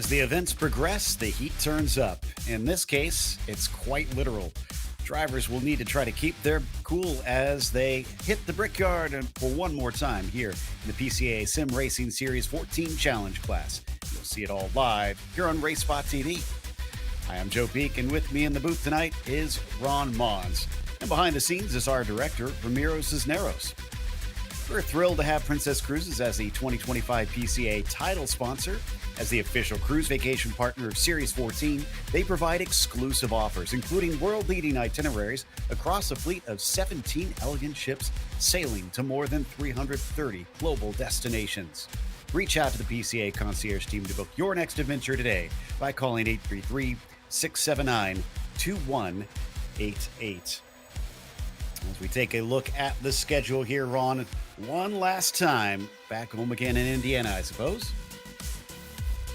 As the events progress, the heat turns up. In this case, it's quite literal. Drivers will need to try to keep their cool as they hit the brickyard and for one more time here in the PCA Sim Racing Series 14 Challenge class. You'll see it all live here on RaceSpotTV. Hi, I'm Joe Peak, and with me in the booth tonight is Ron Mons. And behind the scenes is our director, Ramiro Cisneros. We're thrilled to have Princess Cruises as the 2025 PCA title sponsor. As the official cruise vacation partner of Series 14, they provide exclusive offers, including world-leading itineraries across a fleet of 17 elegant ships sailing to more than 330 global destinations. Reach out to the PCA concierge team to book your next adventure today by calling 833-679-2188. As we take a look at the schedule here, Ron, one last time, back home again in Indiana, I suppose.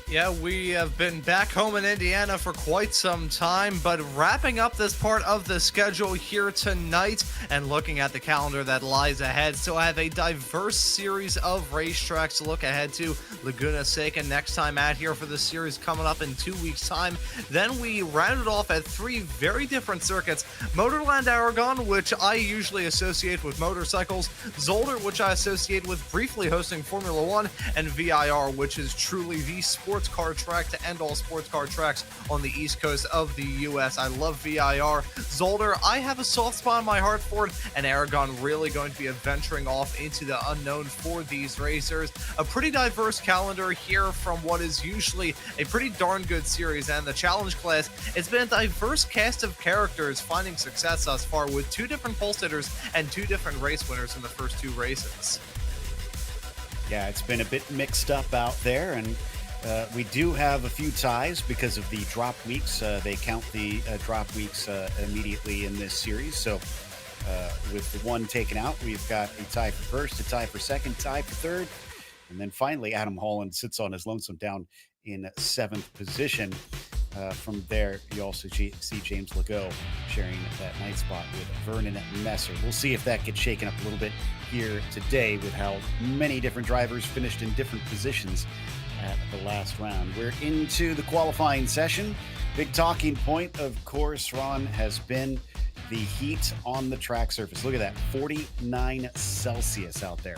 Yeah, we have been back home in Indiana for quite some time, but wrapping up this part of the schedule here tonight and looking at the calendar that lies ahead. So I have a diverse series of racetracks to look ahead to. Laguna Seca next time out here for the series coming up in 2 weeks' time. Then we rounded off at three very different circuits. Motorland Aragon, which I usually associate with motorcycles. Zolder, which I associate with briefly hosting Formula One. And VIR, which is truly the sports car track to end all sports car tracks on the east coast of the U.S. I love VIR. Zolder, I have a soft spot in my heart for it, and Aragon really going to be venturing off into the unknown for these racers. A pretty diverse calendar here from what is usually a pretty darn good series, and the challenge class, it's been a diverse cast of characters finding success thus far with two different pole sitters and two different race winners in the first two races. Yeah, it's been a bit mixed up out there, and we do have a few ties because of the drop weeks. They count the drop weeks immediately in this series. So with the one taken out, we've got a tie for first, a tie for second, tie for third. And then finally, Adam Holland sits on his lonesome down in seventh position. From there, you also see James Legault sharing that ninth spot with Vernon Messer. We'll see if that gets shaken up a little bit here today with how many different drivers finished in different positions at the last round. We're into the qualifying session. Big talking point, of course, Ron, has been the heat on the track surface. Look at that, 49 Celsius out there.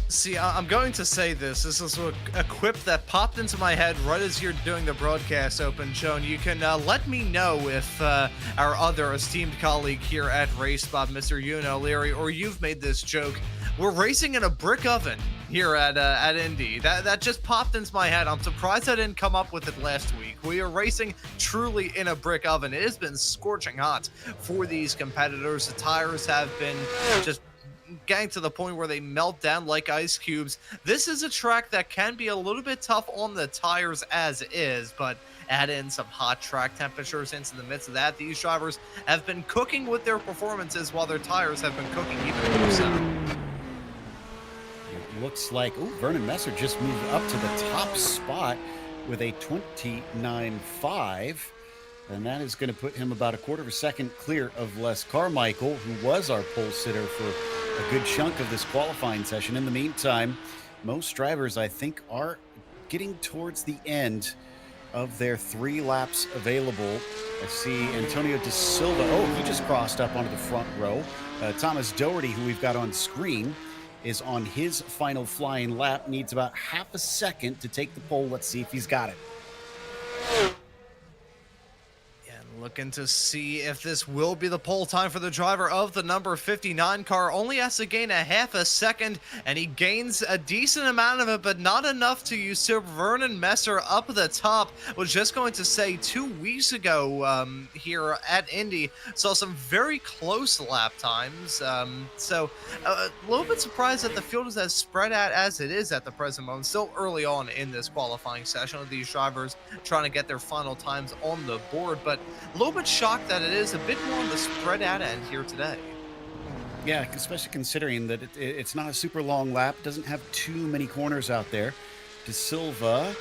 See, I'm going to say this. This is a quip that popped into my head right as you're doing the broadcast open, Joan. You can let me know if our other esteemed colleague here at RaceSpot, Mr. Ewan O'Leary, or you've made this joke. We're racing in a brick oven here at Indy. That just popped into my head. I'm surprised I didn't come up with it last week. We are racing truly in a brick oven. It has been scorching hot for these competitors. The tires have been just getting to the point where they melt down like ice cubes. This is a track that can be a little bit tough on the tires as is, but add in some hot track temperatures into the midst of that. These drivers have been cooking with their performances while their tires have been cooking even more so. It looks like, Vernon Messer just moved up to the top spot with a 29.5. And that is going to put him about a quarter of a second clear of Les Carmichael, who was our pole sitter for a good chunk of this qualifying session. In the meantime, most drivers, I think, are getting towards the end of their 3 laps available. I see Antonio De Silva. He just crossed up onto the front row. Thomas Doherty, who we've got on screen, is on his final flying lap. Needs about half a second to take the pole. Let's see if he's got it. Looking to see if this will be the pole time for the driver of the number 59 car. Only has to gain a half a second, and he gains a decent amount of it, but not enough to usurp Vernon Messer up at the top. Was just going to say 2 weeks ago here at Indy, saw some very close lap times. So a little bit surprised that the field is as spread out as it is at the present moment. Still early on in this qualifying session with these drivers trying to get their final times on the board, but a little bit shocked that it is a bit more on the spread out end here today. Yeah, especially considering that it's not a super long lap, doesn't have too many corners out there. De Silva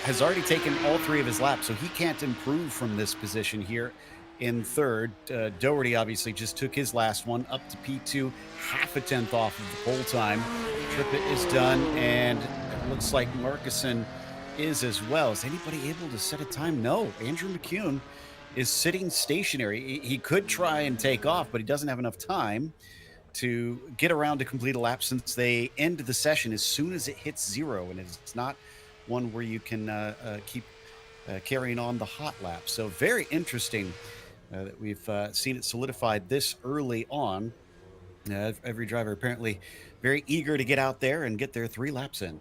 has already taken all 3 of his laps, so he can't improve from this position here in third. Doherty obviously just took his last one up to P2, half a tenth off of the pole time. Trippett is done, and it looks like Markussen is as well. Is anybody able to set a time? No. Andrew McCune is sitting stationary. He could try and take off, but he doesn't have enough time to get around to complete a lap since they end the session as soon as it hits zero. And it's not one where you can keep carrying on the hot lap. So very interesting that we've seen it solidified this early on. Every driver apparently very eager to get out there and get their 3 laps in.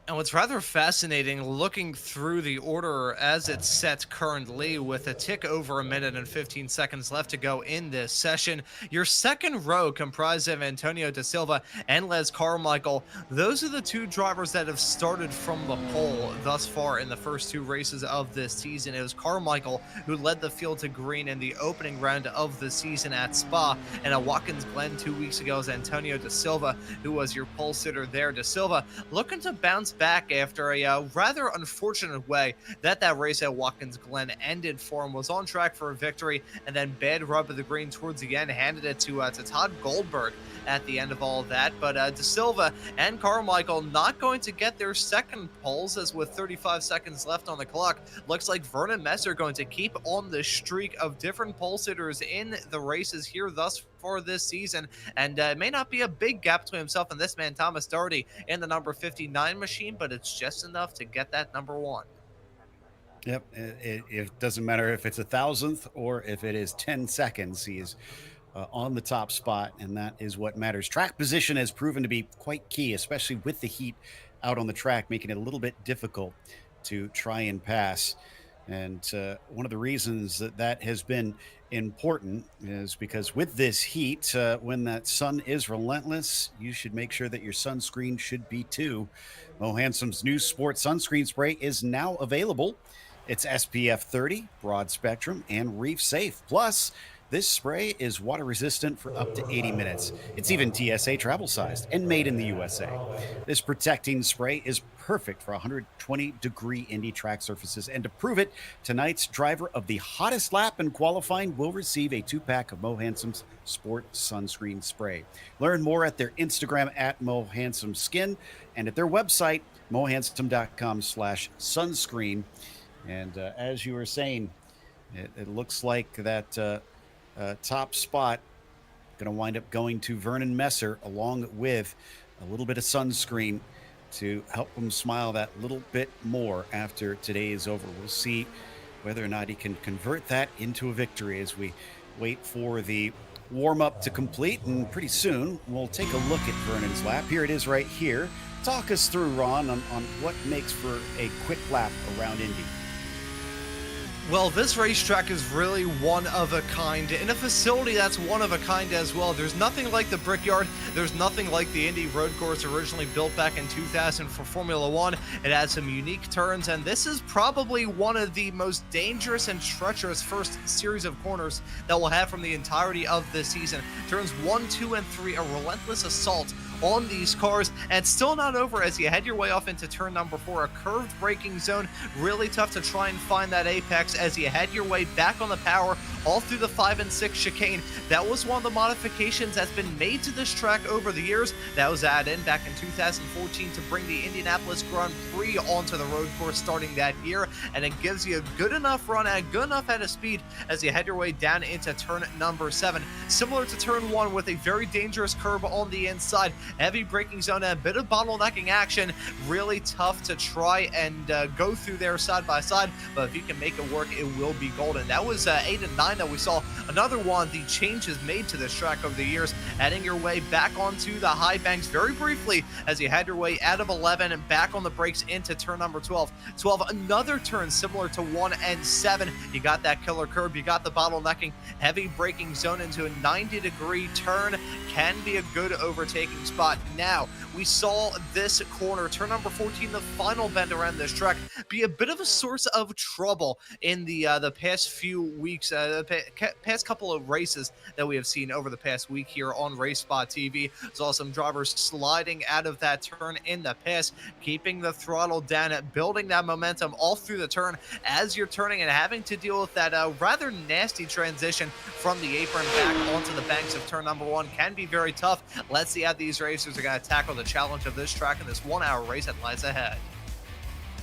And what's rather fascinating looking through the order as it's set currently with a tick over a minute and 15 seconds left to go in this session, your second row comprised of Antonio Da Silva and Les Carmichael. Those are the 2 drivers that have started from the pole thus far in the first 2 races of this season. It was Carmichael who led the field to green in the opening round of the season at Spa, and at Watkins Glen 2 weeks ago was Antonio Da Silva who was your pole sitter there. Da Silva looking to bounce back after a rather unfortunate way that race at Watkins Glen ended for him. Was on track for a victory and then bad rub of the green towards the end, handed it to Todd Goldberg at the end of all of that. But Da Silva and Carmichael not going to get their second poles, as with 35 seconds left on the clock, looks like Vernon Messer going to keep on the streak of different pole sitters in the races here thus far this season, and it may not be a big gap between himself and this man Thomas Doherty in the number 59 machine, but it's just enough to get that number 1. Yep. It doesn't matter if it's a thousandth or if it is 10 seconds. He is on the top spot, and that is what matters. Track position has proven to be quite key, especially with the heat out on the track, making it a little bit difficult to try and pass. And one of the reasons that has been important is because with this heat, when that sun is relentless, you should make sure that your sunscreen should be too. Mo Hansom's new sports sunscreen spray is now available. It's SPF 30, broad spectrum, and reef safe. Plus, this spray is water resistant for up to 80 minutes. It's even TSA travel sized and made in the USA. This protecting spray is perfect for 120-degree Indy track surfaces. And to prove it, tonight's driver of the hottest lap in qualifying will receive a 2-pack of Mo Hansom's Sport Sunscreen Spray. Learn more at their Instagram at Mo Hansom Skin and at their website, mohansom.com/sunscreen. And as you were saying, it looks like that top spot going to wind up going to Vernon Messer, along with a little bit of sunscreen to help him smile that little bit more after today is over. We'll see whether or not he can convert that into a victory as we wait for the warm-up to complete. And pretty soon we'll take a look at Vernon's lap. Here it is right here. Talk us through, Ron, on what makes for a quick lap around Indy. Well, this racetrack is really one of a kind, in a facility that's one of a kind as well. There's nothing like the Brickyard. There's nothing like the Indy Road Course originally built back in 2000 for Formula One. It has some unique turns, and this is probably one of the most dangerous and treacherous first series of corners that we'll have from the entirety of this season. Turns 1, 2, and 3, a relentless assault on these cars, and still not over as you head your way off into turn number 4, a curved braking zone. Really tough to try and find that apex as you head your way back on the power all through the 5 and 6 chicane. That was one of the modifications that's been made to this track over the years. That was added in back in 2014 to bring the Indianapolis Grand Prix onto the road course starting that year, and it gives you a good enough run at a good enough head of speed as you head your way down into turn number 7. Similar to turn 1, with a very dangerous curve on the inside, heavy braking zone and a bit of bottlenecking action. Really tough to try and go through there side by side, but if you can make it work, it will be golden. That was 8 and 9 that we saw. Another one, the changes made to this track over the years, heading your way back onto the high banks very briefly as you head your way out of 11 and back on the brakes into turn number 12. 12, another turn similar to 1 and 7. You got that killer curb, you got the bottlenecking, heavy braking zone into a 90-degree turn. Can be a good overtaking spot. Now, we saw this corner, turn number 14, the final bend around this track, be a bit of a source of trouble in the past few weeks, past couple of races that we have seen over the past week here on RaceSpotTV. Saw some drivers sliding out of that turn in the pass, keeping the throttle down, building that momentum all through the turn as you're turning and having to deal with that rather nasty transition from the apron back onto the banks of turn number 1. Can be very tough. Let's see how these racers are going to tackle the challenge of this track in this 1-hour race that lies ahead.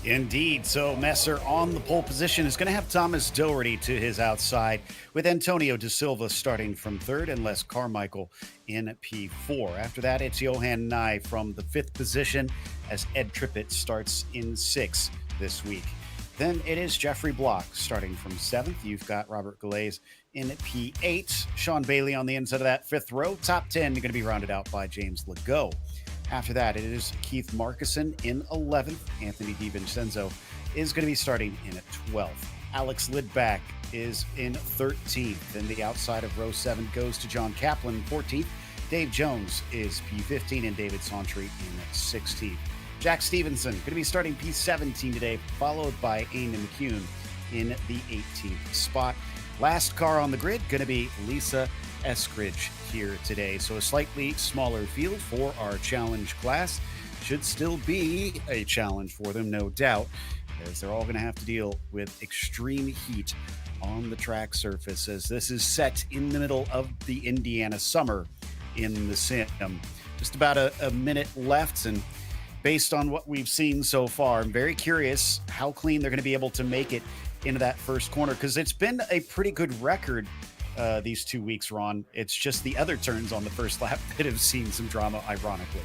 Indeed. So Messer on the pole position is going to have Thomas Doherty to his outside, with Antonio De Silva starting from third and Les Carmichael in P4. After that, it's Johan Nye from the fifth position as Ed Trippett starts in sixth this week. Then it is Jeffrey Block starting from seventh. You've got Robert Galais in P8. Sean Bailey on the inside of that fifth row. Top 10 going to be rounded out by James Legault. After that, it is Keith Markison in 11th. Anthony DiVincenzo is going to be starting in at 12th. Alex Lidback is in 13th. Then the outside of row 7 goes to John Kaplan, 14th. Dave Jones is P15 and David Sauntry in 16th. Jack Stevenson going to be starting P17 today, followed by Aiden McCune in the 18th spot. Last car on the grid going to be Lisa Eskridge here today. So a slightly smaller field for our challenge class. Should still be a challenge for them, no doubt, as they're all going to have to deal with extreme heat on the track surface, as this is set in the middle of the Indiana summer in the sim. Just about a minute left, and based on what we've seen so far, I'm very curious how clean they're going to be able to make it into that first corner, because it's been a pretty good record these 2 weeks, Ron. It's just the other turns on the first lap that have seen some drama, ironically.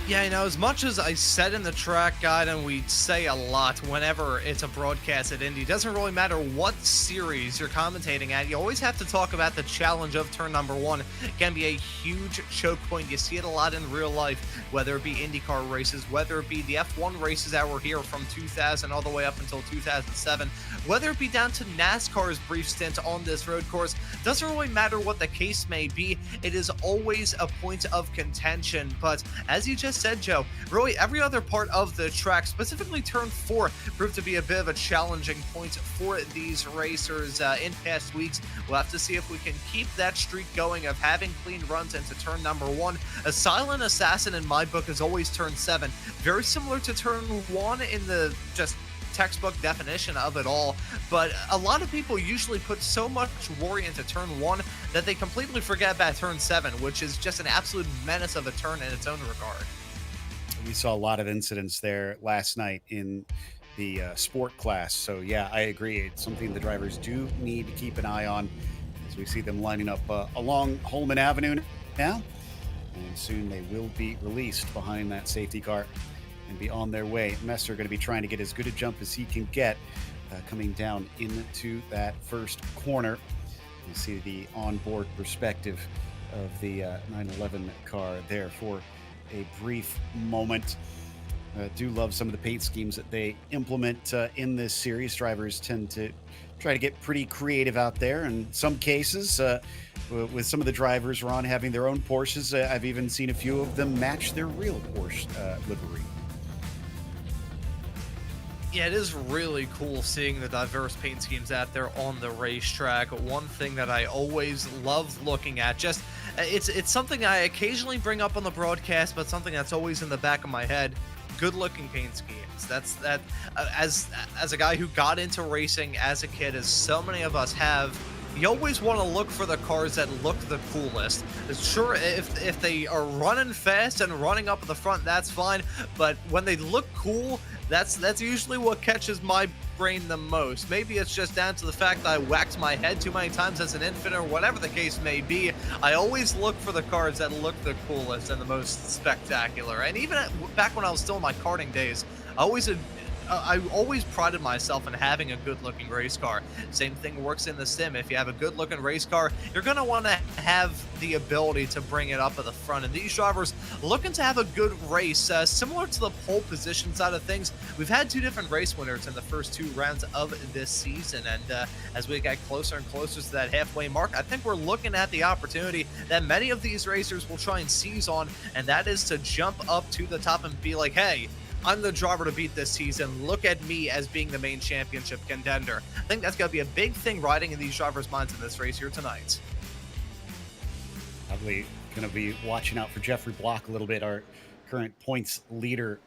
Yeah, as much as I said in the track guide, and we say a lot whenever it's a broadcast at Indy, doesn't really matter what series you're commentating at, you always have to talk about the challenge of turn number 1. It can be a huge choke point. You see it a lot in real life, whether it be IndyCar races, whether it be the F1 races that were here from 2000 all the way up until 2007, whether it be down to NASCAR's brief stint on this road course. Doesn't really matter what the case may be, it is always a point of contention. But as you just said, Joe, really every other part of the track, specifically turn 4, proved to be a bit of a challenging point for these racers in past weeks. We'll have to see if we can keep that streak going of having clean runs into turn number 1. A silent assassin in my book is always turn 7, very similar to turn 1 in the just textbook definition of it all, but a lot of people usually put so much worry into turn 1 that they completely forget about turn 7, which is just an absolute menace of a turn in its own regard. We saw a lot of incidents there last night in the sport class. So yeah, I agree. It's something the drivers do need to keep an eye on, as we see them lining up along Holman Avenue now, and soon they will be released behind that safety car and be on their way. Messer going to be trying to get as good a jump as he can get coming down into that first corner. You see the onboard perspective of the 911 car there for a brief moment. Do love some of the paint schemes that they implement in this series. Drivers tend to try to get pretty creative out there. In some cases, with some of the drivers, Ron, having their own Porsches, I've even seen a few of them match their real Porsche livery. Yeah, it is really cool seeing the diverse paint schemes out there on the racetrack. One thing that I always love looking at, just it's something I occasionally bring up on the broadcast, but something that's always in the back of my head. Good-looking paint schemes. As a guy who got into racing as a kid, as so many of us have, you always want to look for the cars that look the coolest. Sure, if they are running fast and running up at the front, that's fine. But when they look cool, that's usually what catches my brain the most. Maybe it's just down to the fact that I whacked my head too many times as an infant, or whatever the case may be. I always look for the cars that look the coolest and the most spectacular. And even back when I was still in my karting days, I always prided myself in having a good-looking race car. Same thing works in the sim. If you have a good-looking race car, you're going to want to have the ability to bring it up at the front. And these drivers looking to have a good race, similar to the pole position side of things. We've had 2 different race winners in the first 2 rounds of this season. And as we get closer and closer to that halfway mark, I think we're looking at the opportunity that many of these racers will try and seize on, and that is to jump up to the top and be like, hey, I'm the driver to beat this season. Look at me as being the main championship contender. I think that's going to be a big thing riding in these drivers' minds in this race here tonight. Probably going to be watching out for Jeffrey Block a little bit, our current points leader,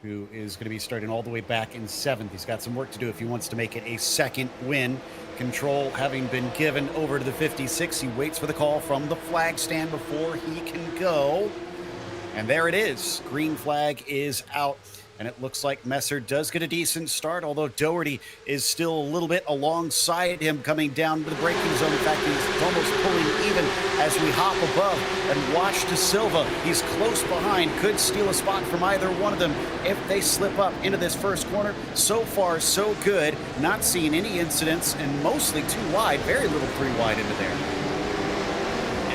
who is going to be starting all the way back in 7th. He's got some work to do if he wants to make it a second win. Control having been given over to the 56. He waits for the call from the flag stand before he can go. And there it is. Green flag is out. And it looks like Messer does get a decent start, although Doherty is still a little bit alongside him coming down to the braking zone. In fact, he's almost pulling even as we hop above and watch De Silva. He's close behind, could steal a spot from either one of them if they slip up into this first corner. So far, so good. Not seeing any incidents, and mostly too wide, very little three wide into there.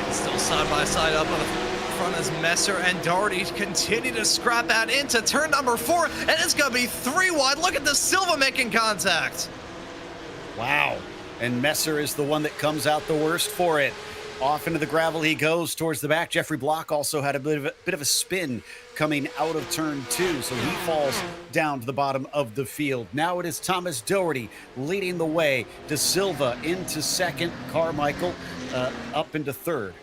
It's still side by side up on the front as Messer and Doherty continue to scrap out into turn number 4, and it's going to be 3 wide. Look at De Silva making contact. Wow. And Messer is the one that comes out the worst for it. Off into the gravel he goes towards the back. Jeffrey Block also had a bit of a spin coming out of turn 2, so he falls down to the bottom of the field. Now it is Thomas Doherty leading the way. De Silva into second. Carmichael up into third.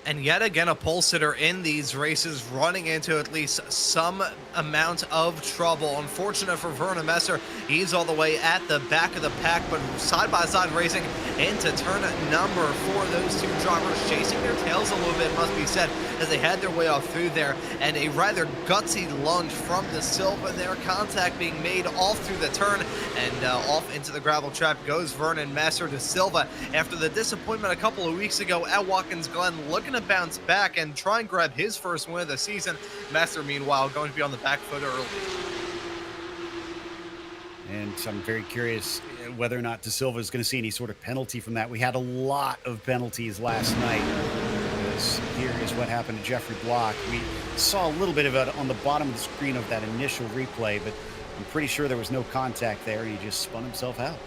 And yet again, a pole sitter in these races running into at least some amount of trouble. Unfortunate for Vernon Messer, he's all the way at the back of the pack, but side-by-side racing into turn number 4. Those two drivers chasing their tails a little bit, must be said, as they had their way off through there. And a rather gutsy lunge from De Silva there, contact being made all through the turn, and off into the gravel trap goes Vernon Messer. De Silva, after the disappointment a couple of weeks ago at Watkins Glen, looking to bounce back and try and grab his first win of the season. Messer, meanwhile, going to be on the back foot early. And I'm very curious whether or not De Silva is going to see any sort of penalty from that. We had a lot of penalties last night. Here is what happened to Jeffrey Block. We saw a little bit of it on the bottom of the screen of that initial replay, but I'm pretty sure there was no contact there, and he just spun himself out.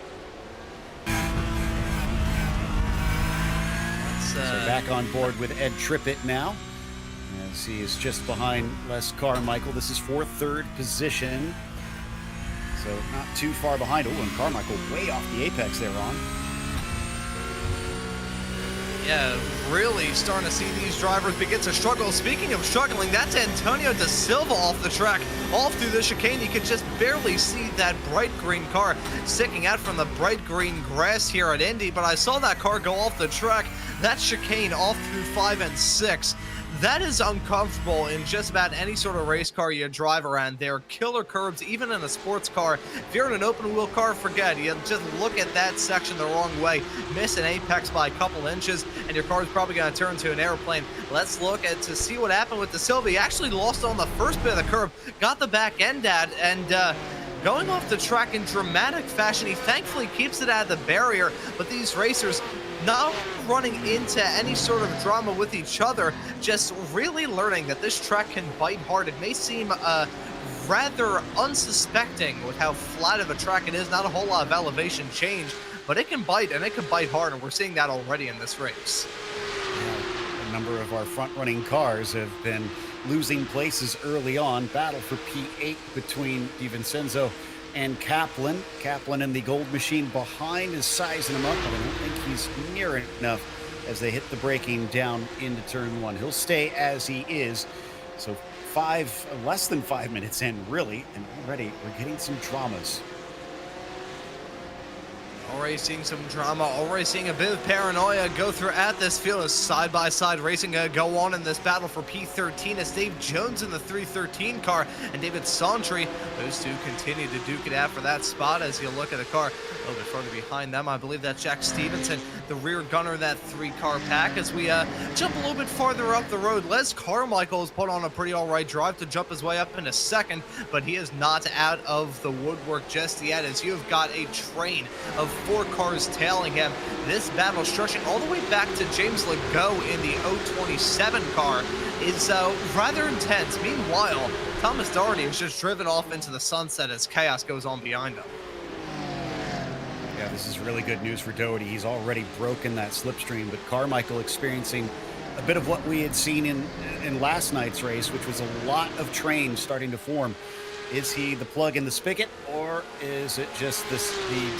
So back on board with Ed Trippett now, as he is just behind Les Carmichael. This is for third position, so not too far behind. Oh, and Carmichael way off the apex there, Ron. Yeah, really starting to see these drivers begin to struggle. Speaking of struggling, that's Antonio De Silva off the track. Off through the chicane, you can just barely see that bright green car sticking out from the bright green grass here at Indy, but I saw that car go off the track. That chicane off through 5 and 6. That is uncomfortable in just about any sort of race car you drive around. They're killer curbs, even in a sports car. If you're in an open wheel car, forget. You just look at that section the wrong way, miss an apex by a couple inches, and your car is probably going to turn to an airplane. Let's look at to see what happened with De Silva. He actually lost on the first bit of the curb, got the back end at, and going off the track in dramatic fashion. He thankfully keeps it out of the barrier, but these racers not running into any sort of drama with each other, just really learning that this track can bite hard. It may seem rather unsuspecting with how flat of a track it is, not a whole lot of elevation change, but it can bite, and it can bite hard, and we're seeing that already in this race. Yeah, a number of our front-running cars have been losing places early on. Battle for P8 between DiVincenzo and Kaplan. Kaplan in the gold machine behind is sizing him up, but I don't think he's near enough as they hit the braking down into turn 1. He'll stay as he is. So less than 5 minutes in, really, and already we're getting some dramas. Already seeing some drama, already seeing a bit of paranoia go throughout this field as side-by-side racing go on in this battle for P13 as Dave Jones in the 313 car and David Santry. Those two continue to duke it out for that spot as you look at the car a little bit further behind them. I believe that's Jack Stevenson, the rear gunner of that 3-car pack. As we jump a little bit farther up the road, Les Carmichael has put on a pretty all-right drive to jump his way up in a second, but he is not out of the woodwork just yet as you have got a train of 4 cars tailing him. This battle stretching all the way back to James Legault in the 027 car is rather intense. Meanwhile, Thomas Doherty is just driven off into the sunset as chaos goes on behind him. Yeah, this is really good news for Doherty. He's already broken that slipstream, but Carmichael experiencing a bit of what we had seen in last night's race, which was a lot of trains starting to form. Is he the plug in the spigot, or is it just the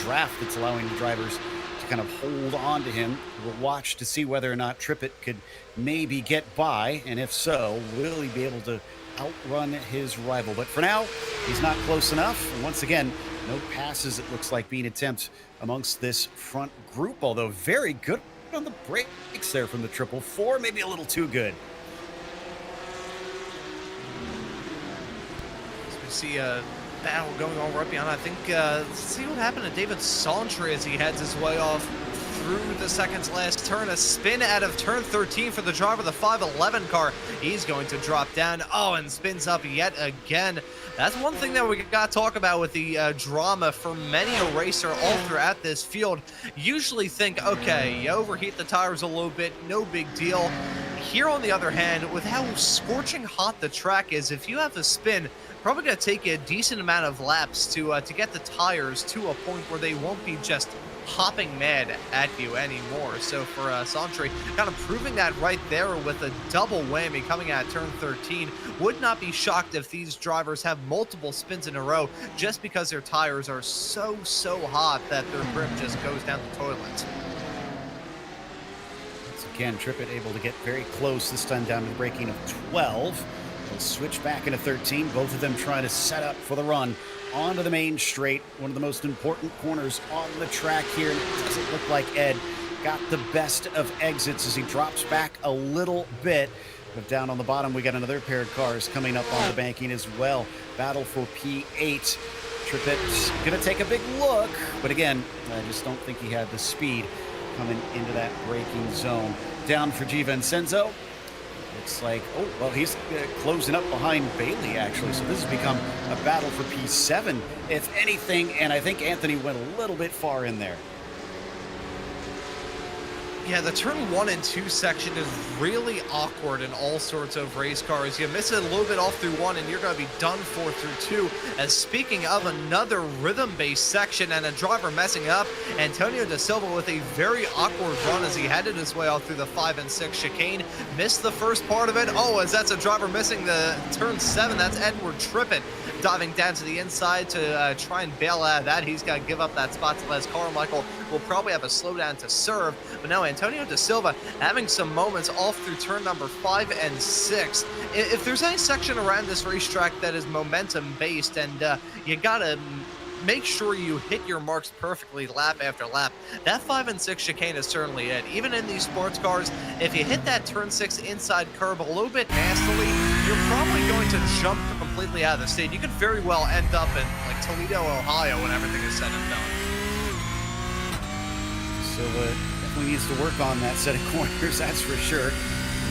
draft that's allowing the drivers to kind of hold on to him? We'll watch to see whether or not Trippett could maybe get by, and if so, will he be able to outrun his rival? But for now, he's not close enough. And once again, no passes, it looks like, being attempted amongst this front group, although very good on the brakes there from the 444, maybe a little too good. We see a battle going on right behind. I think, let's see what happened to David Santry as he heads his way off through the second's last turn. A spin out of turn 13 for the driver of the 511 car. He's going to drop down. Oh, and spins up yet again. That's one thing that we got to talk about with the drama for many a racer all throughout this field. Usually think, okay, you overheat the tires a little bit, no big deal. Here, on the other hand, with how scorching hot the track is, if you have a spin, probably going to take you a decent amount of laps to get the tires to a point where they won't be just hopping mad at you anymore. So for Santry, kind of proving that right there with a double whammy coming out turn 13. Would not be shocked if these drivers have multiple spins in a row just because their tires are so hot that their grip just goes down the toilet. Once again, Trippett able to get very close, this time down to the braking of 12. They'll switch back into 13, both of them trying to set up for the run onto the main straight, one of the most important corners on the track here. And it doesn't look like Ed got the best of exits as he drops back a little bit. But down on the bottom, we got another pair of cars coming up on the banking as well. Battle for P8. Trippett's going to take a big look, but again, I just don't think he had the speed coming into that braking zone. Down for DiVincenzo. Looks like, oh, well, he's closing up behind Bailey, actually. So this has become a battle for P7, if anything. And I think Anthony went a little bit far in there. Yeah, the turn 1 and 2 section is really awkward in all sorts of race cars. You miss it a little bit off through 1 and you're going to be done for through 2. As speaking of another rhythm-based section and a driver messing up, Antonio Da Silva with a very awkward run as he headed his way out through the 5 and 6 chicane. Missed the first part of it. Oh, as that's a driver missing the turn 7. That's Edward Trippett diving down to the inside to try and bail out of that. He's got to give up that spot to Les Carmichael. Will probably have a slowdown to serve, but now Antonio Da Silva having some moments off through turn number 5 and 6. If there's any section around this racetrack that is momentum based and you gotta make sure you hit your marks perfectly lap after lap, that 5 and 6 chicane is certainly it. Even in these sports cars, if you hit that turn 6 inside curb a little bit nastily, you're probably going to jump completely out of the state. You could very well end up in like Toledo, Ohio when everything is said and done. Silva definitely needs to work on that set of corners, that's for sure.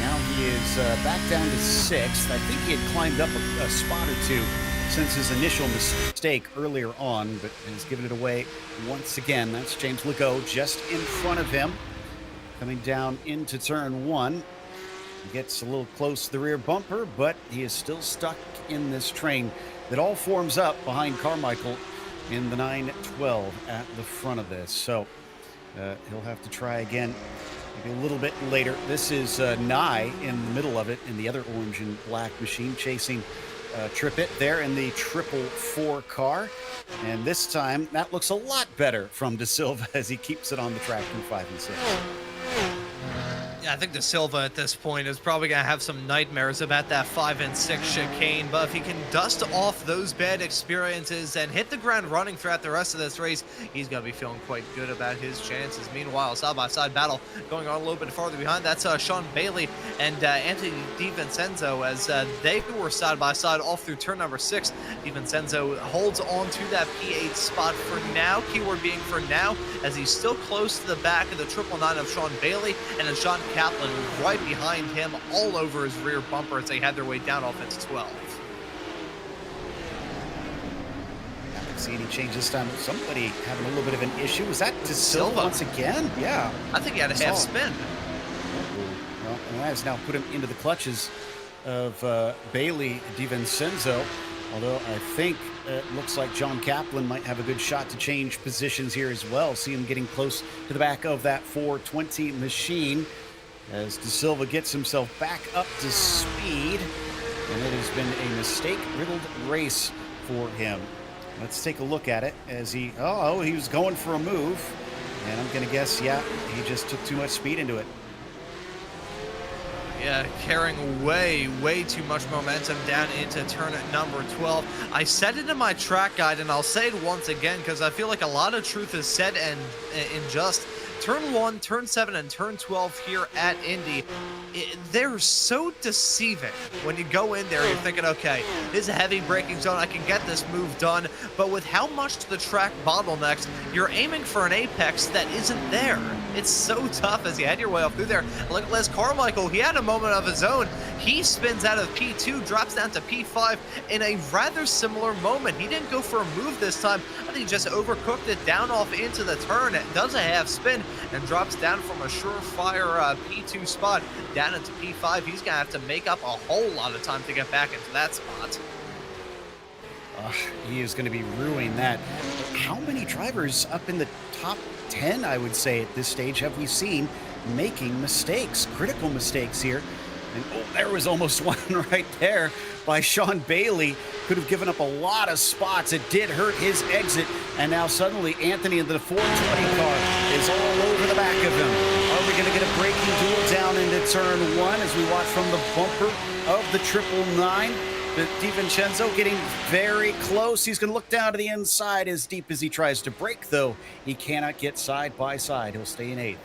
Now he is back down to 6th. I think he had climbed up a spot or two since his initial mistake earlier on, but has given it away once again. That's James Legault just in front of him, coming down into turn 1. He gets a little close to the rear bumper, but he is still stuck in this train that all forms up behind Carmichael in the 9-12 at the front of this. So he'll have to try again maybe a little bit later. This is Nye in the middle of it in the other orange and black machine chasing Trippett there in the 444 car. And this time that looks a lot better from Da Silva as he keeps it on the track through 5 and 6. Yeah, I think Da Silva at this point is probably going to have some nightmares about that 5 and 6 chicane, but if he can dust off those bad experiences and hit the ground running throughout the rest of this race, he's going to be feeling quite good about his chances. Meanwhile, side-by-side battle going on a little bit farther behind. That's Sean Bailey and Anthony DiVincenzo as they were side-by-side all through turn number 6. DiVincenzo holds on to that P8 spot for now, keyword being for now, as he's still close to the back of the 999 of Sean Bailey, and then Sean Kaplan right behind him all over his rear bumper as they had their way down off into 12. I haven't seen any change this time. Somebody having a little bit of an issue. Was that Da Silva once again? Yeah. I think he had a half spin. Well, and that has now put him into the clutches of Bailey DiVincenzo. Although I think it looks like John Kaplan might have a good shot to change positions here as well. See him getting close to the back of that 420 machine as Da Silva gets himself back up to speed. And it has been a mistake-riddled race for him. Let's take a look at it as he was going for a move. And I'm going to guess, yeah, he just took too much speed into it. Yeah, carrying way too much momentum down into turn number 12. I said it in my track guide, and I'll say it once again because I feel like a lot of truth is said and in just Turn 1, Turn 7, and Turn 12 here at Indy, they're so deceiving. When you go in there, you're thinking, okay, this is a heavy braking zone, I can get this move done, but with how much the track bottlenecks, you're aiming for an apex that isn't there. It's so tough as you head your way up through there. Look at Les Carmichael, he had a moment of his own. He spins out of P2, drops down to P5 in a rather similar moment. He didn't go for a move this time. I think he just overcooked it down off into the turn. It does a half spin and drops down from a surefire P2 spot down into P5. He's going to have to make up a whole lot of time to get back into that spot. He is going to be ruining that. How many drivers up in the top 10, I would say, at this stage have we seen making mistakes, critical mistakes here? And there was almost one right there by Sean Bailey. Could have given up a lot of spots. It did hurt his exit. And now suddenly Anthony in the 420 car is all over the back of him. Are we going to get a braking duel down into turn 1 as we watch from the bumper of the 999? DiVincenzo getting very close. He's going to look down to the inside as deep as he tries to brake, though. He cannot get side by side. He'll stay in 8th.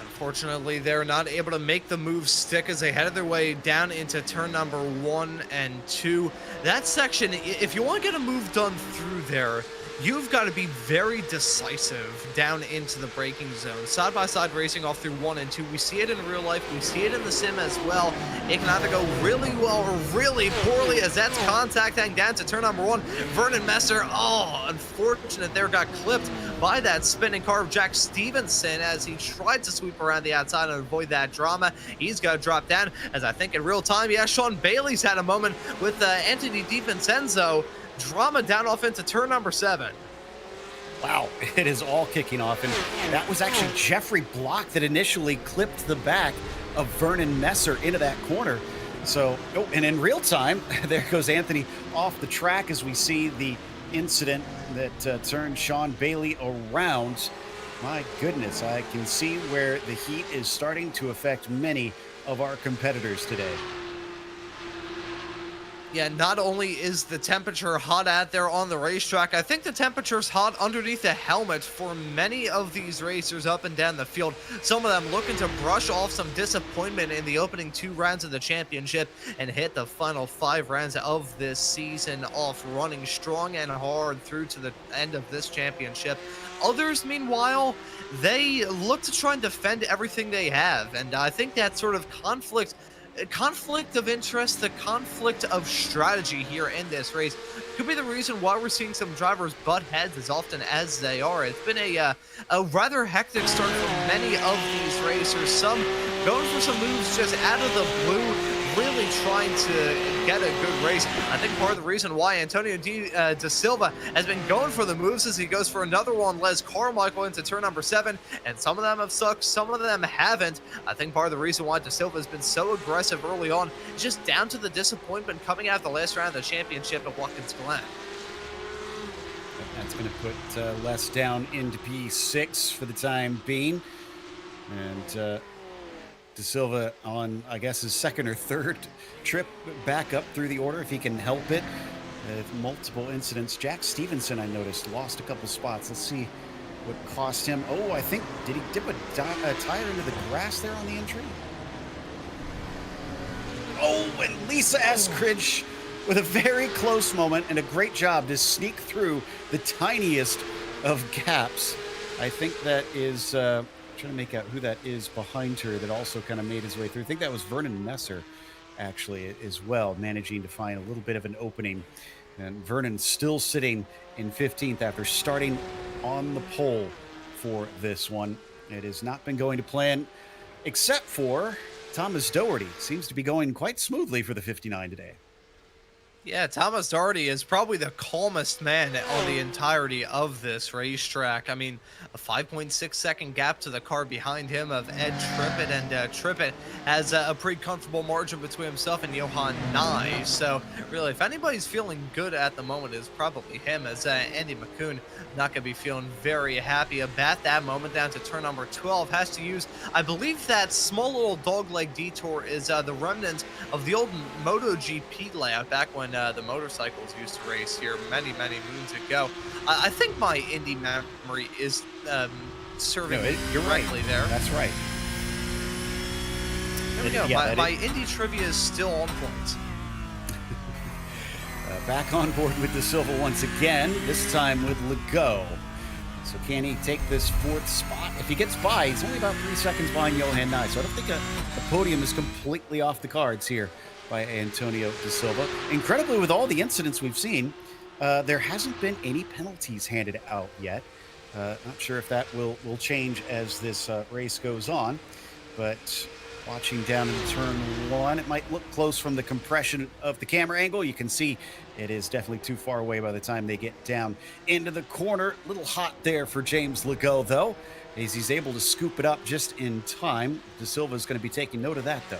Unfortunately, they're not able to make the move stick as they headed their way down into turn number 1 and 2. That section, if you want to get a move done through there, you've got to be very decisive down into the braking zone. Side-by-side racing off through 1 and 2. We see it in real life. We see it in the sim as well. It can either go really well or really poorly as that's contacting down to turn number 1. Vernon Messer, unfortunate there, got clipped by that spinning car of Jack Stevenson as he tried to sweep around the outside and avoid that drama. He's got to drop down as I think in real time, yeah, Sean Bailey's had a moment with Anthony DiVincenzo. Drama down off into turn number 7. Wow, it is all kicking off. And that was actually Jeffrey Block that initially clipped the back of Vernon Messer into that corner. So, and in real time, there goes Anthony off the track as we see the incident that turned Sean Bailey around. My goodness, I can see where the heat is starting to affect many of our competitors today. Yeah, not only is the temperature hot out there on the racetrack, I think the temperature's hot underneath the helmet for many of these racers up and down the field. Some of them looking to brush off some disappointment in the opening 2 rounds of the championship and hit the final 5 rounds of this season off running strong and hard through to the end of this championship. Others, meanwhile, they look to try and defend everything they have, and I think that sort of conflict of interest, the conflict of strategy here in this race could be the reason why we're seeing some drivers butt heads as often as they are. It's been a rather hectic start for many of these racers, some going for some moves just out of the blue, really trying to get a good race. I think part of the reason why Antonio De Silva has been going for the moves is he goes for another one, Les Carmichael, into turn number 7, and some of them have sucked, some of them haven't. I think part of the reason why De Silva has been so aggressive early on is just down to the disappointment coming out the last round of the championship at Watkins Glen. That's going to put Les down into P6 for the time being. And De Silva on, I guess, his second or third trip back up through the order if he can help it. Multiple incidents. Jack Stevenson, I noticed, lost a couple spots. Let's see what cost him. Oh, I think, did he dip a tire into the grass there on the entry? Oh, and Lisa Eskridge with a very close moment and a great job to sneak through the tiniest of gaps. I think that is... trying to make out who that is behind her that also kind of made his way through. I think that was Vernon Messer, actually, as well, managing to find a little bit of an opening. And Vernon still sitting in 15th after starting on the pole for this one. It has not been going to plan, except for Thomas Doherty. Seems to be going quite smoothly for the 59 today. Yeah, Thomas Doherty is probably the calmest man on the entirety of this racetrack. I mean, a 5.6 second gap to the car behind him of Ed Trippett, and Trippett has a pretty comfortable margin between himself and Johan Nye. So really, if anybody's feeling good at the moment, it's probably him, as Andy McCoon not going to be feeling very happy about that moment down to turn number 12. Has to use, I believe that small little dogleg detour is the remnant of the old MotoGP layout back when the motorcycles used to race here many, many moons ago. I think my Indy memory is serving you're correctly right. there. That's right. There we go. Yeah, my Indy trivia is still on point. Back on board with De Silva once again, this time with Legault. So can he take this fourth spot? If he gets by, he's only about 3 seconds behind Johan Nye. So I don't think a podium is completely off the cards here by Antonio De Silva. Incredibly, with all the incidents we've seen, there hasn't been any penalties handed out yet. Not sure if that will change as this race goes on, but watching down into turn one, it might look close from the compression of the camera angle. You can see it is definitely too far away by the time they get down into the corner. A little hot there for James Legault, though, as he's able to scoop it up just in time. De Silva is going to be taking note of that, though.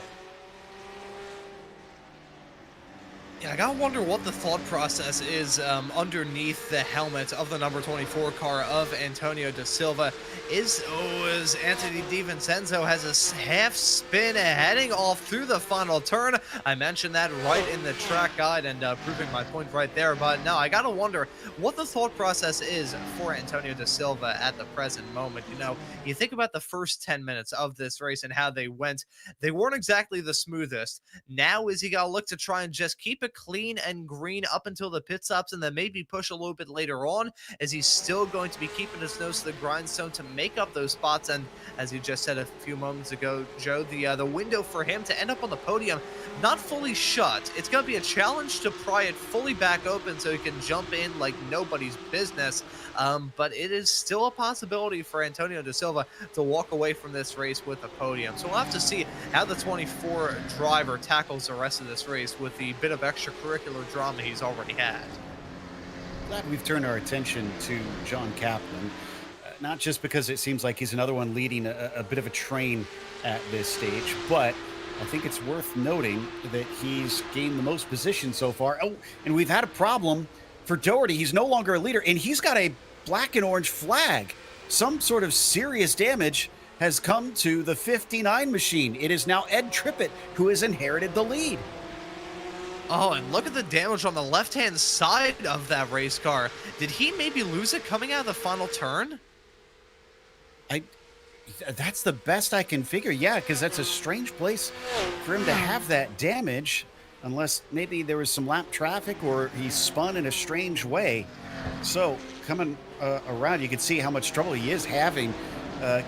Yeah, I gotta wonder what the thought process is underneath the helmet of the number 24 car of Antonio De Silva. As Anthony DiVincenzo has a half spin heading off through the final turn. I mentioned that right in the track guide and proving my point right there. But no, I gotta wonder what the thought process is for Antonio De Silva at the present moment. You know, you think about the first 10 minutes of this race and how they went. They weren't exactly the smoothest. Now is he gotta look to try and just keep it clean and green up until the pit stops and then maybe push a little bit later on, as he's still going to be keeping his nose to the grindstone to make up those spots. And as you just said a few moments ago, Joe, the window for him to end up on the podium not fully shut. It's going to be a challenge to pry it fully back open so he can jump in like nobody's business. But it is still a possibility for Antonio De Silva to walk away from this race with a podium. So we'll have to see how the 24 driver tackles the rest of this race with the bit of extracurricular drama he's already had. Glad we've turned our attention to John Kaplan, not just because it seems like he's another one leading a bit of a train at this stage, but I think it's worth noting that he's gained the most position so far. Oh, and we've had a problem for Doherty. He's no longer a leader, and he's got a black and orange flag. Some sort of serious damage has come to the 59 machine. It is now Ed Trippett who has inherited the lead. Oh, and look at the damage on the left-hand side of that race car. Did he maybe lose it coming out of the final turn? That's the best I can figure. Yeah, because that's a strange place for him to have that damage, unless maybe there was some lap traffic or he spun in a strange way. So coming around, you can see how much trouble he is having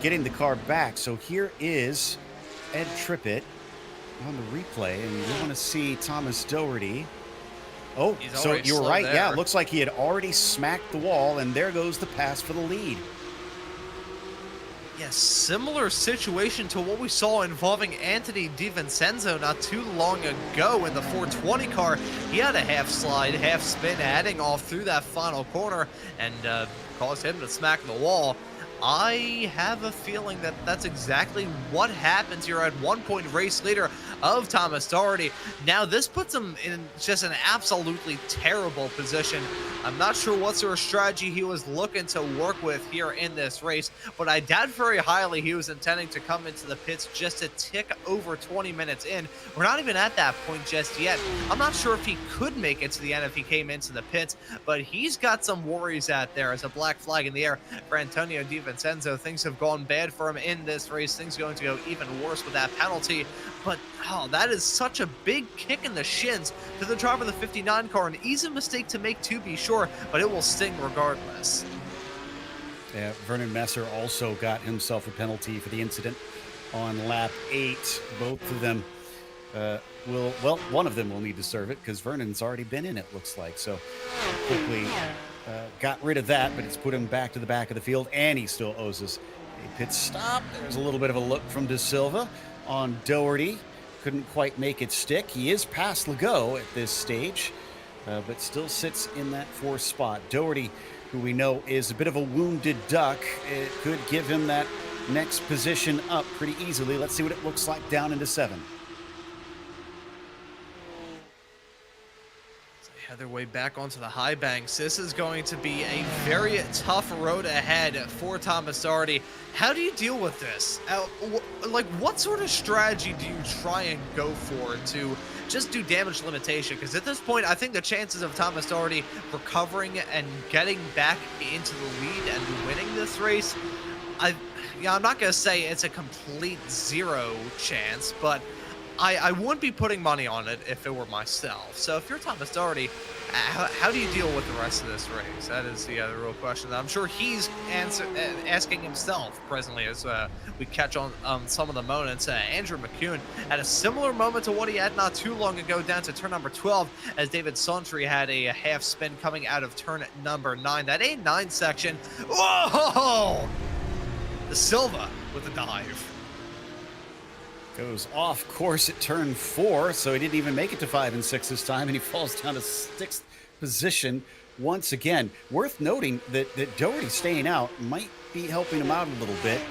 getting the car back. So here is Ed Trippett on the replay, and you want to see Thomas Doherty. Oh, so you're right. There. Yeah, it looks like he had already smacked the wall, and there goes the pass for the lead. Yeah, similar situation to what we saw involving Anthony DiVincenzo not too long ago in the 420 car. He had a half slide, half spin, heading off through that final corner and caused him to smack the wall. I have a feeling that that's exactly what happens here at one point race leader of Thomas Doherty. Now this puts him in just an absolutely terrible position. I'm not sure what sort of strategy he was looking to work with here in this race, but I doubt very highly he was intending to come into the pits just a tick over 20 minutes in. We're not even at that point just yet. I'm not sure if he could make it to the end if he came into the pits, but he's got some worries out there as a black flag in the air for Antonio DiVincenzo. Things have gone bad for him in this race. Things are going to go even worse with that penalty. But oh, that is such a big kick in the shins to the driver of the 59 car. An easy mistake to make, to be sure, but it will sting regardless. Yeah, Vernon Messer also got himself a penalty for the incident on lap 8. Both of them one of them will need to serve it because Vernon's already been in it, looks like. So quickly got rid of that, but it's put him back to the back of the field, and he still owes us a pit stop. There's a little bit of a look from De Silva on Doherty. Couldn't quite make it stick. He is past Legault at this stage, but still sits in that 4th spot. Doherty, who we know is a bit of a wounded duck, it could give him that next position up pretty easily. Let's see what it looks like down into 7. their way back onto the high banks. This is going to be a very tough road ahead for Thomas Doherty. How do you deal with this? Like, what sort of strategy do you try and go for to just do damage limitation? Because at this point, I think the chances of Thomas Doherty recovering and getting back into the lead and winning this race, I'm not going to say it's a complete zero chance, but I wouldn't be putting money on it if it were myself. So if you're Thomas Doherty, how do you deal with the rest of this race? That is the real question that I'm sure he's asking himself presently as we catch on some of the moments. Andrew McCune had a similar moment to what he had not too long ago down to turn number 12 as David Sauntry had a half spin coming out of turn number 9. That A9 section, whoa! The Silva with the dive. Goes off course at turn 4, so he didn't even make it to 5 and 6 this time, and he falls down to 6th position once again. Worth noting that Doherty staying out might be helping him out a little bit,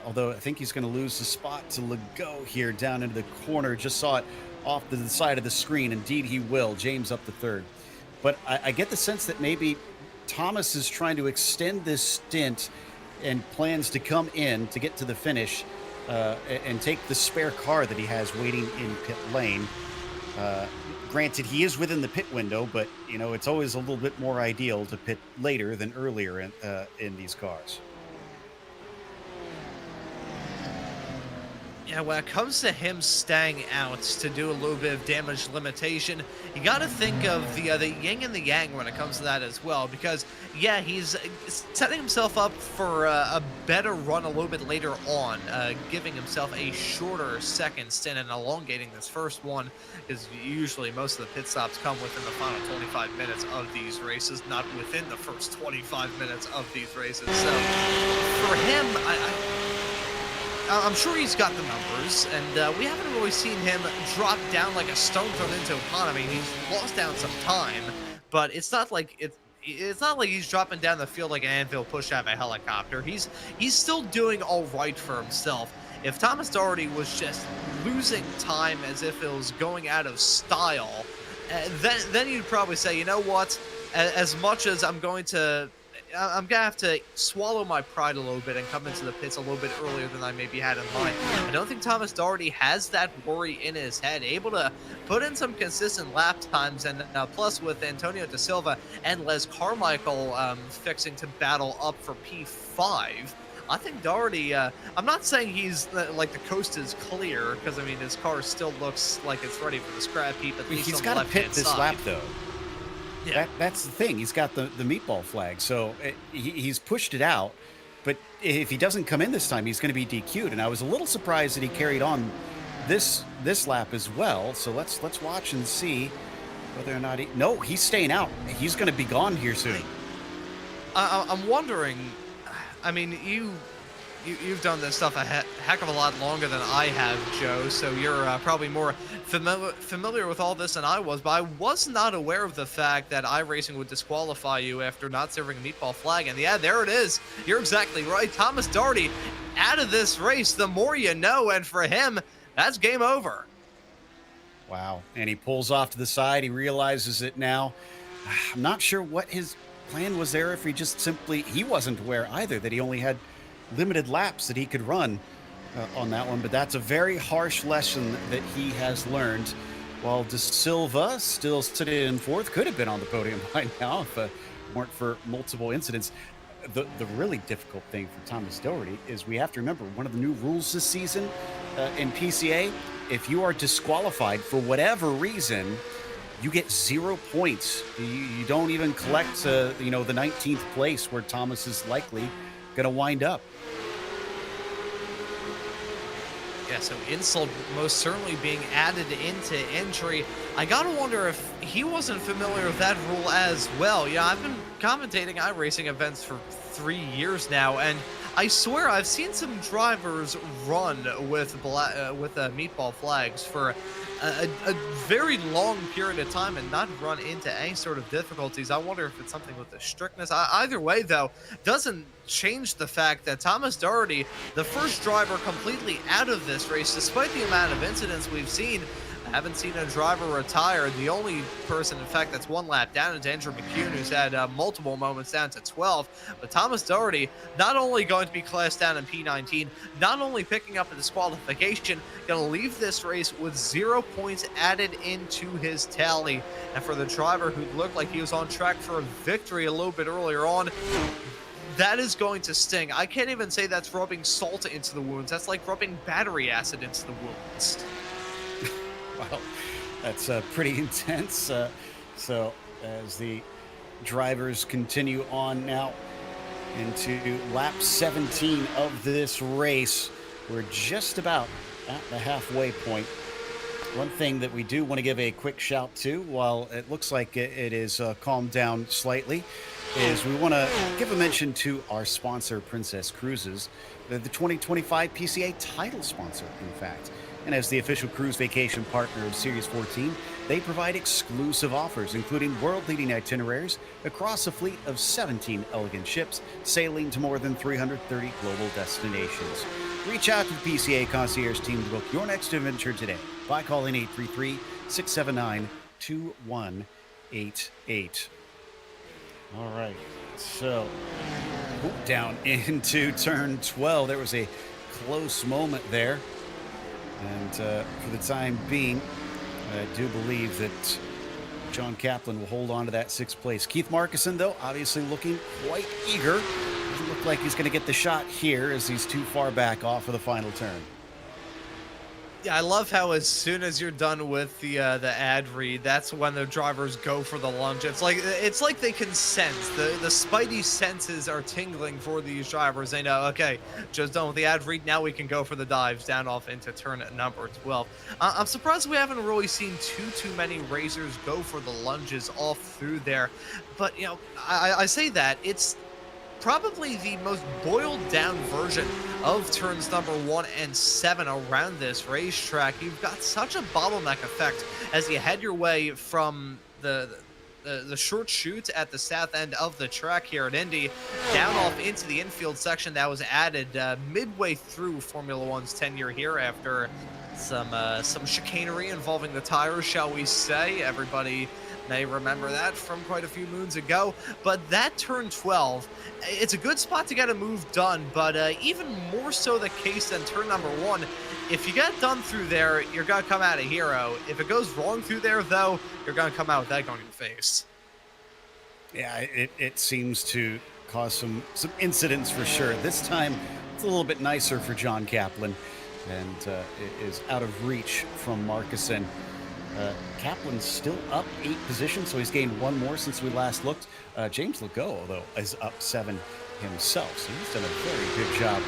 although I think he's going to lose the spot to Legault here down into the corner. Just saw it off to the side of the screen. Indeed, he will. James up to 3rd. But I get the sense that maybe Thomas is trying to extend this stint and plans to come in to get to the finish and take the spare car that he has waiting in pit lane. Granted, he is within the pit window, but you know, it's always a little bit more ideal to pit later than earlier in these cars. Yeah, when it comes to him staying out to do a little bit of damage limitation, you got to think of the yin and the yang when it comes to that as well. Because, yeah, he's setting himself up for a better run a little bit later on, giving himself a shorter second stint and elongating this first one, because usually most of the pit stops come within the final 25 minutes of these races, not within the first 25 minutes of these races. So, for him, I'm sure he's got the numbers, and we haven't really seen him drop down like a stone thrown into a pond. I mean, he's lost down some time, but it's not like it's not like he's dropping down the field like an anvil pushed out of a helicopter. He's still doing all right for himself. If Thomas Doherty was just losing time as if it was going out of style, then you'd probably say, you know what? As much as I'm going to have to swallow my pride a little bit and come into the pits a little bit earlier than I maybe had in mind. I don't think Thomas Doherty has that worry in his head, able to put in some consistent lap times, and plus with Antonio Da Silva and Les Carmichael fixing to battle up for P5, I think Doherty, I'm not saying he's like the coast is clear, because I mean his car still looks like it's ready for the scrap heap, at least he's on the got to left-hand pit this side. lap though. Yeah. That's the thing. He's got the meatball flag, so he's pushed it out. But if he doesn't come in this time, he's going to be DQ'd. And I was a little surprised that he carried on this lap as well. So let's watch and see whether or not no, he's staying out. He's going to be gone here soon. I'm wondering. I mean, you've done this stuff a heck of a lot longer than I have, Joe, so you're probably more familiar with all this than I was, but I was not aware of the fact that iRacing would disqualify you after not serving a meatball flag, and yeah, there it is. You're exactly right. Thomas Doherty out of this race, the more you know, and for him, that's game over. Wow, and he pulls off to the side. He realizes it now. I'm not sure what his plan was there, if he just simply, he wasn't aware either that he only had limited laps that he could run on that one, but that's a very harsh lesson that he has learned. While Da Silva still sitting in 4th, could have been on the podium by now if it weren't for multiple incidents. The really difficult thing for Thomas Doherty is we have to remember one of the new rules this season in PCA, if you are disqualified for whatever reason, you get 0 points. You don't even collect the 19th place where Thomas is likely going to wind up. Yeah, so insult most certainly being added into entry. I gotta wonder if he wasn't familiar with that rule as well. Yeah, I've been commentating iRacing events for 3 years now, and I swear I've seen some drivers run with meatball flags for a very long period of time and not run into any sort of difficulties. I wonder if it's something with the strictness. Either way, though, doesn't change the fact that Thomas Doherty, the first driver completely out of this race, despite the amount of incidents we've seen, I haven't seen a driver retire. The only person, in fact, that's one lap down is Andrew McCune, who's had multiple moments down to 12. But Thomas Doherty, not only going to be classed down in P19, not only picking up a disqualification, going to leave this race with 0 points added into his tally. And for the driver who looked like he was on track for a victory a little bit earlier on, that is going to sting. I can't even say that's rubbing salt into the wounds. That's like rubbing battery acid into the wounds. Well, that's pretty intense. So as the drivers continue on now into lap 17 of this race, we're just about at the halfway point. One thing that we do want to give a quick shout to, while it looks like it is calmed down slightly, is we want to give a mention to our sponsor, Princess Cruises, the 2025 PCA title sponsor, in fact. And as the official cruise vacation partner of Series 14, they provide exclusive offers, including world-leading itineraries across a fleet of 17 elegant ships, sailing to more than 330 global destinations. Reach out to the PCA concierge team to book your next adventure today by calling 833-679-2188. All right, so down into turn 12. There was a close moment there. And for the time being, I do believe that John Kaplan will hold on to that 6th place. Keith Markison, though, obviously looking quite eager. Doesn't look like he's going to get the shot here as he's too far back off of the final turn. Yeah, I love how as soon as you're done with the ad read, that's when the drivers go for the lunge. It's like they can sense the spidey senses are tingling for these drivers. They know, okay, just done with the ad read. Now we can go for the dives down off into turn number 12. I'm surprised we haven't really seen too many racers go for the lunges off through there. But you know, I say that it's probably the most boiled down version of turns number 1 and 7 around this racetrack. You've got such a bottleneck effect as you head your way from the short chute at the south end of the track here at Indy down off into the infield section that was added midway through Formula One's tenure here after some chicanery involving the tires, shall we say. Everybody may remember that from quite a few moons ago. But that turn 12, it's a good spot to get a move done, but even more so the case than turn number 1. If you get done through there, you're going to come out a hero. If it goes wrong through there, though, you're going to come out with egg on your face. Yeah, it seems to cause some incidents for sure. This time, it's a little bit nicer for John Kaplan, and it is out of reach from Markison. Kaplan's still up 8 positions, so he's gained 1 more since we last looked. James Legault, though, is up 7 himself, so he's done a very good job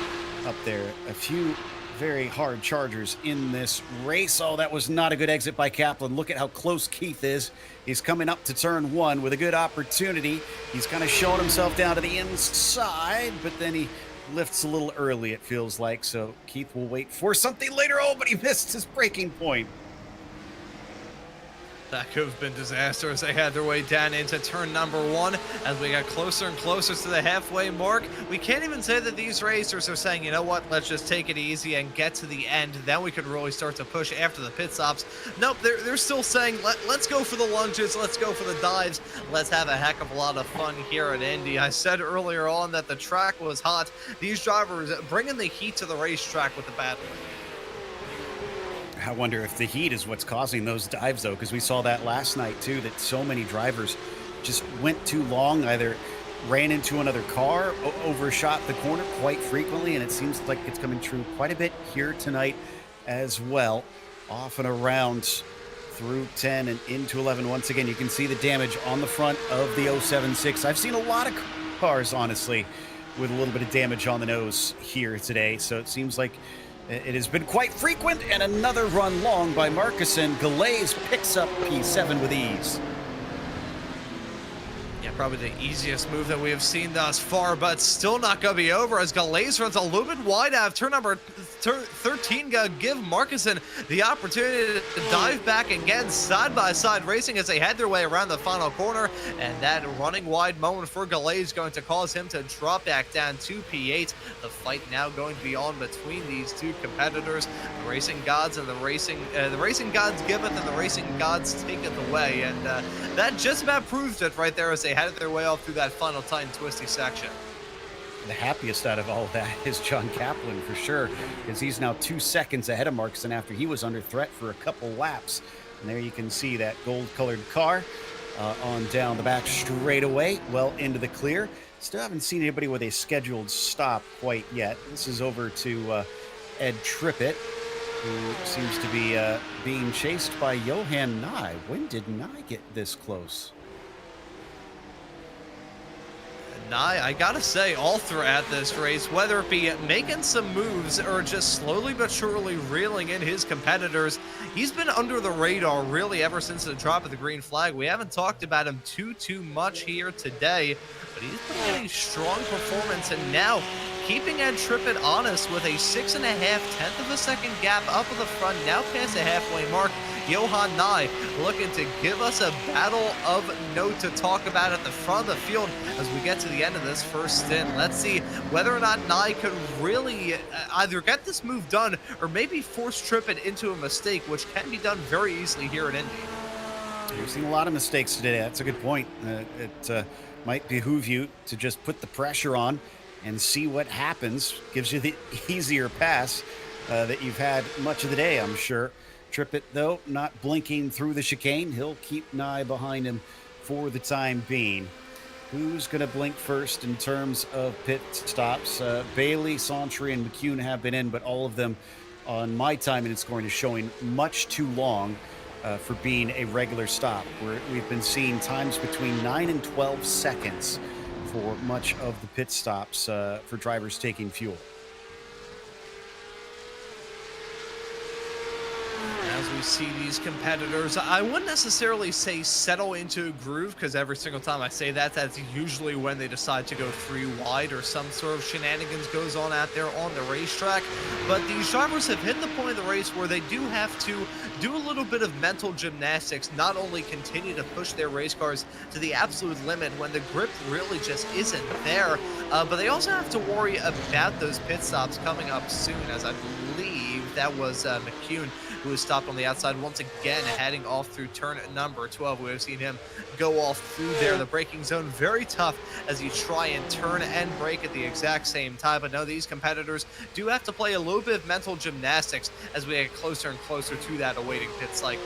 up there. A few very hard chargers in this race. Oh, that was not a good exit by Kaplan. Look at how close Keith is. He's coming up to turn 1 with a good opportunity. He's kind of showing himself down to the inside, but then he lifts a little early, it feels like, so Keith will wait for something later. Oh, but he missed his braking point. That could have been disaster as they had their way down into turn number 1. As we got closer and closer to the halfway mark, we can't even say that these racers are saying, you know what, let's just take it easy and get to the end. Then we could really start to push after the pit stops. Nope, they're still saying, let's go for the lunges, let's go for the dives, let's have a heck of a lot of fun here at Indy. I said earlier on that the track was hot. These drivers bringing the heat to the racetrack with the battle. I wonder if the heat is what's causing those dives, though, because we saw that last night, too, that so many drivers just went too long, either ran into another car, overshot the corner quite frequently, and it seems like it's coming true quite a bit here tonight as well. Off and around through 10 and into 11. Once again, you can see the damage on the front of the 076. I've seen a lot of cars, honestly, with a little bit of damage on the nose here today, so it seems like it has been quite frequent, and another run long by Markison. Galais picks up P7 with ease. Yeah, probably the easiest move that we have seen thus far, but still not going to be over as Galais runs a little bit wide out of turn number 13 give Markussen the opportunity to dive back again, side by side racing as they head their way around the final corner. And that running wide moment for Gallet is going to cause him to drop back down to P8. The fight now going to be on between these two competitors, the racing gods and the racing gods giveth and the racing gods taketh away. And that just about proves it right there as they headed their way off through that final tight and twisty section. The happiest out of all of that is John Kaplan for sure, because he's now 2 seconds ahead of Markussen after he was under threat for a couple laps. And there you can see that gold-colored car on down the back straightaway, well into the clear. Still haven't seen anybody with a scheduled stop quite yet. This is over to Ed Trippett, who seems to be being chased by Johan Nye. When did Nye get this close? Nye, I gotta say, all throughout this race, whether it be making some moves or just slowly but surely reeling in his competitors, he's been under the radar really ever since the drop of the green flag. We haven't talked about him too much here today, but he's putting in a strong performance, and now keeping Ed Trippett honest with a 6.5 of a second gap up at the front, now past the halfway mark. Johan Nye looking to give us a battle of note to talk about at the front of the field as we get to the end of this first stint. Let's see whether or not Nye could really either get this move done or maybe force Trippett into a mistake, which can be done very easily here at Indy. You've seen a lot of mistakes today. That's a good point. It might behoove you to just put the pressure on and see what happens. Gives you the easier pass that you've had much of the day, I'm sure. Trippett, though, not blinking through the chicane. He'll keep Nye behind him for the time being. Who's going to blink first in terms of pit stops? Bailey, Santry, and McCune have been in, but all of them on my time and it's going to showing much too long for being a regular stop. We've been seeing times between 9 and 12 seconds for much of the pit stops for drivers taking fuel. As we see these competitors, I wouldn't necessarily say settle into a groove, because every single time I say that, that's usually when they decide to go 3 wide or some sort of shenanigans goes on out there on the racetrack. But these drivers have hit the point of the race where they do have to do a little bit of mental gymnastics, not only continue to push their race cars to the absolute limit when the grip really just isn't there, but they also have to worry about those pit stops coming up soon, as I believe that was McCune, who was stopped on the outside once again, heading off through turn number 12. We've seen him go off through there. The braking zone very tough as you try and turn and brake at the exact same time. But no, these competitors do have to play a little bit of mental gymnastics as we get closer and closer to that awaiting pit cycle.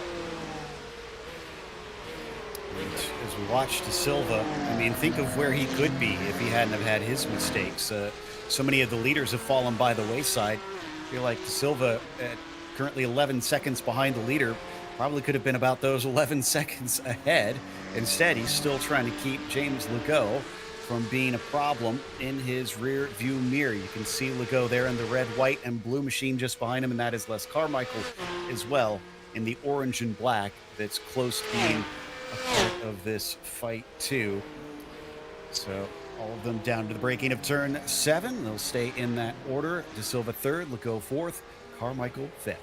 As we watch De Silva, I mean, think of where he could be if he hadn't have had his mistakes. So many of the leaders have fallen by the wayside. I feel like De Silva, currently 11 seconds behind the leader, probably could have been about those 11 seconds ahead. Instead, he's still trying to keep James Legault from being a problem in his rear view mirror. You can see Legault there in the red, white, and blue machine just behind him, and that is Les Carmichael as well in the orange and black that's close to being a part of this fight too. So all of them down to the braking of turn 7. They'll stay in that order. De Silva 3rd, Legault 4th, Carmichael 5th.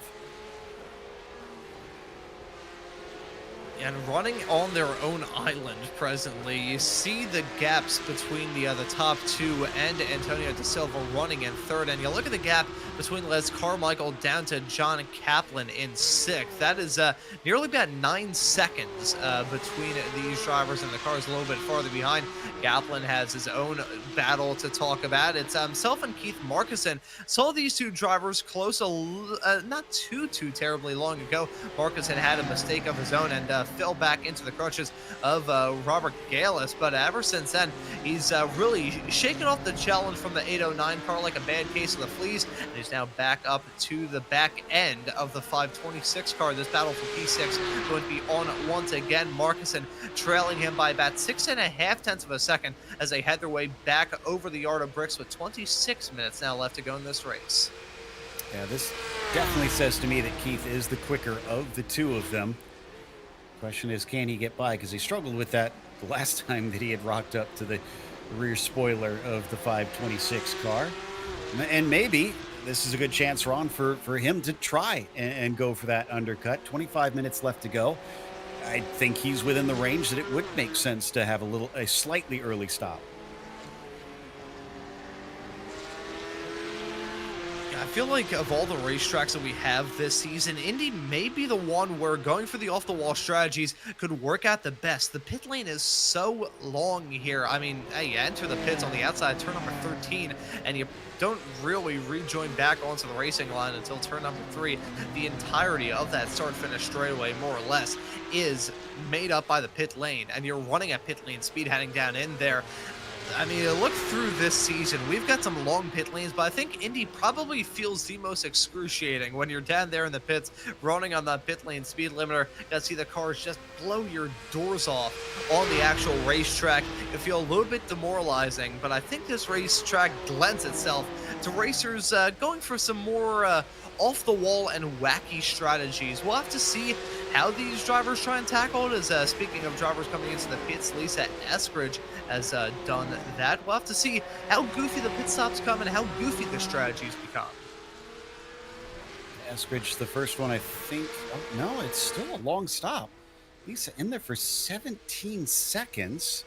And running on their own island presently, you see the gaps between the top 2 and Antonio De Silva running in 3rd, and you look at the gap between Les Carmichael down to John Kaplan in 6th. That is nearly about 9 seconds between these drivers, and the car is a little bit farther behind. Kaplan has his own battle to talk about. It's himself and Keith Markussen saw these two drivers close not too terribly long ago. Markussen had a mistake of his own and fell back into the crutches of Robert Galis, but ever since then he's really shaken off the challenge from the 809 car like a bad case of the fleas, and he's now back up to the back end of the 526 car. This battle for P6 going to be on once again. Markussen trailing him by about 6.5 of a second as they head their way back over the yard of bricks with 26 minutes now left to go in this race. Yeah, this definitely says to me that Keith is the quicker of the two of them. Question is, can he get by? Because he struggled with that the last time that he had rocked up to the rear spoiler of the 526 car. And maybe this is a good chance, Ron, for him to try and go for that undercut. 25 minutes left to go. I think he's within the range that it would make sense to have a slightly early stop. I feel like of all the racetracks that we have this season, Indy may be the one where going for the off-the-wall strategies could work out the best. The pit lane is so long here. I mean, hey, you enter the pits on the outside, turn number 13, and you don't really rejoin back onto the racing line until turn number 3. The entirety of that start-finish straightaway, more or less, is made up by the pit lane, and you're running at pit lane speed heading down in there. I mean, look through this season, we've got some long pit lanes, but I think Indy probably feels the most excruciating when you're down there in the pits, running on that pit lane speed limiter. You gotta see the cars just blow your doors off on the actual racetrack. It feel a little bit demoralizing, but I think this racetrack lends itself to racers going for some more off the wall and wacky strategies. We'll have to see how these drivers try and tackle it. As speaking of drivers coming into the pits, Lisa Eskridge has done that. We'll have to see how goofy the pit stops come and how goofy the strategies become. Eskridge, the first one, I think. Oh, no, it's still a long stop. Lisa in there for 17 seconds.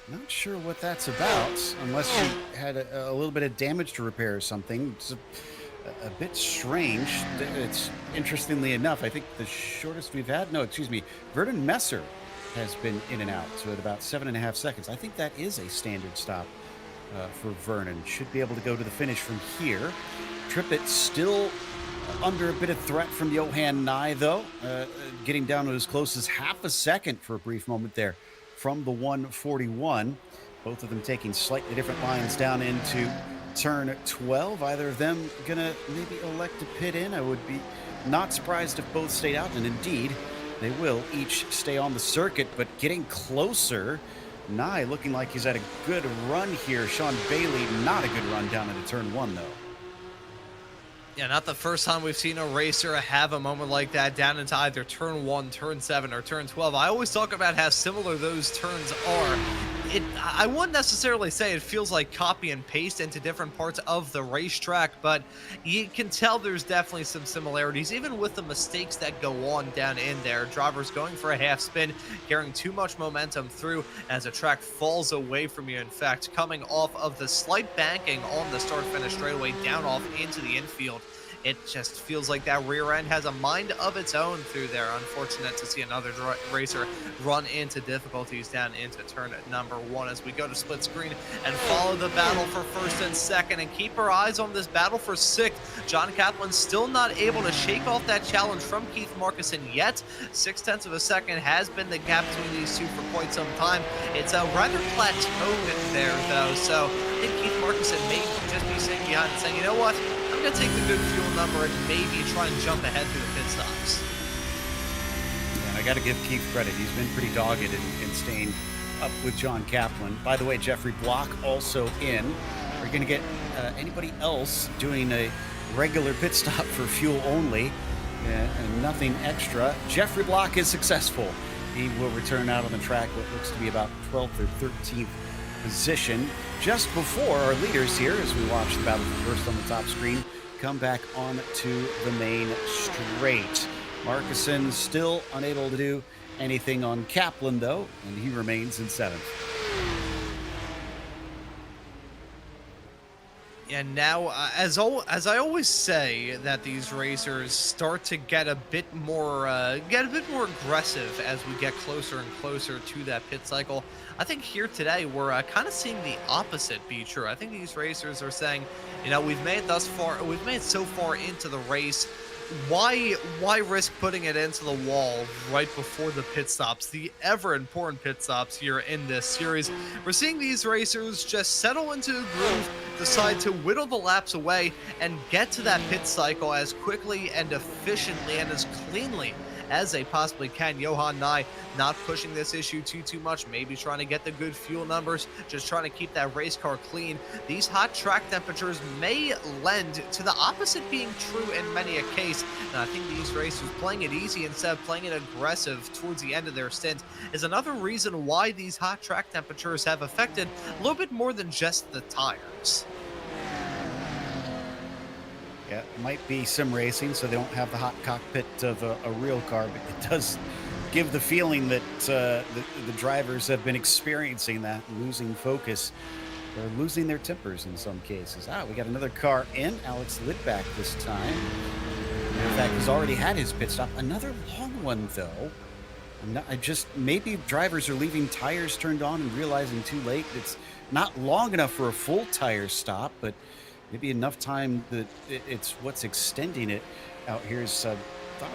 Not sure what that's about, unless she had a little bit of damage to repair or something. It's a bit strange. It's interestingly enough, I think the shortest we've had, no, excuse me, Vernon Messer has been in and out, so at about 7.5 seconds. I think that is a standard stop for Vernon. Should be able to go to the finish from here. Trippett still under a bit of threat from Johan Nye, though, getting down to as close as half a second for a brief moment there from the 141. Both of them taking slightly different lines down into turn 12. Either of them gonna maybe elect to pit in. I would be not surprised if both stayed out, and indeed they will each stay on the circuit, but getting closer. Nye looking like he's had a good run here. Sean Bailey, not a good run down into turn 1, though. Yeah, not the first time we've seen a racer have a moment like that down into either turn 1, turn 7, or turn 12. I always talk about how similar those turns are. I wouldn't necessarily say it feels like copy and paste into different parts of the racetrack, but you can tell there's definitely some similarities, even with the mistakes that go on down in there. Drivers going for a half spin, carrying too much momentum through as the track falls away from you. In fact, coming off of the slight banking on the start-finish straightaway down off into the infield. It just feels like that rear end has a mind of its own through there. Unfortunate to see another racer run into difficulties down into turn number 1 as we go to split screen and follow the battle for first and second and keep our eyes on this battle for 6th. John Kaplan still not able to shake off that challenge from Keith Marcuson yet. 0.6 of a second has been the gap between these two for quite some time. It's a rather plateaued there, though, so I think Keith Marcuson may just be sitting behind and saying, you know what? I'm going to take the good fuel number and maybe try and jump ahead through the pit stops. And I got to give Keith credit. He's been pretty dogged in staying up with John Kaplan. By the way, Jeffrey Block also in. We're going to get anybody else doing a regular pit stop for fuel only and nothing extra. Jeffrey Block is successful. He will return out on the track what looks to be about 12th or 13th position, just before our leaders here, as we watch the battle for first on the top screen, come back on to the main straight. Marcuson still unable to do anything on Kaplan, though, and he remains in 7th. And now, as I always say, that these racers start to get a bit more aggressive as we get closer and closer to that pit cycle. I think here today we're kind of seeing the opposite be true. I think these racers are saying, you know, we've made it so far into the race. Why risk putting it into the wall right before the pit stops, the ever important pit stops here in this series? We're seeing these racers just settle into a groove, decide to whittle the laps away, and get to that pit cycle as quickly and efficiently and as cleanly as they possibly can. Johan Nye not pushing this issue too much, maybe trying to get the good fuel numbers, just trying to keep that race car clean. These hot track temperatures may lend to the opposite being true in many a case, and I think these racers playing it easy instead of playing it aggressive towards the end of their stint is another reason why these hot track temperatures have affected a little bit more than just the tires. Yeah, it might be sim racing, so they don't have the hot cockpit of a real car, but it does give the feeling that the drivers have been experiencing that, losing focus or losing their tempers in some cases. We got another car in. Alex Lidback this time. In fact, he's already had his pit stop. Another long one, though. Maybe drivers are leaving tires turned on and realizing too late it's not long enough for a full tire stop, but maybe enough time that it's what's extending it out here. Thought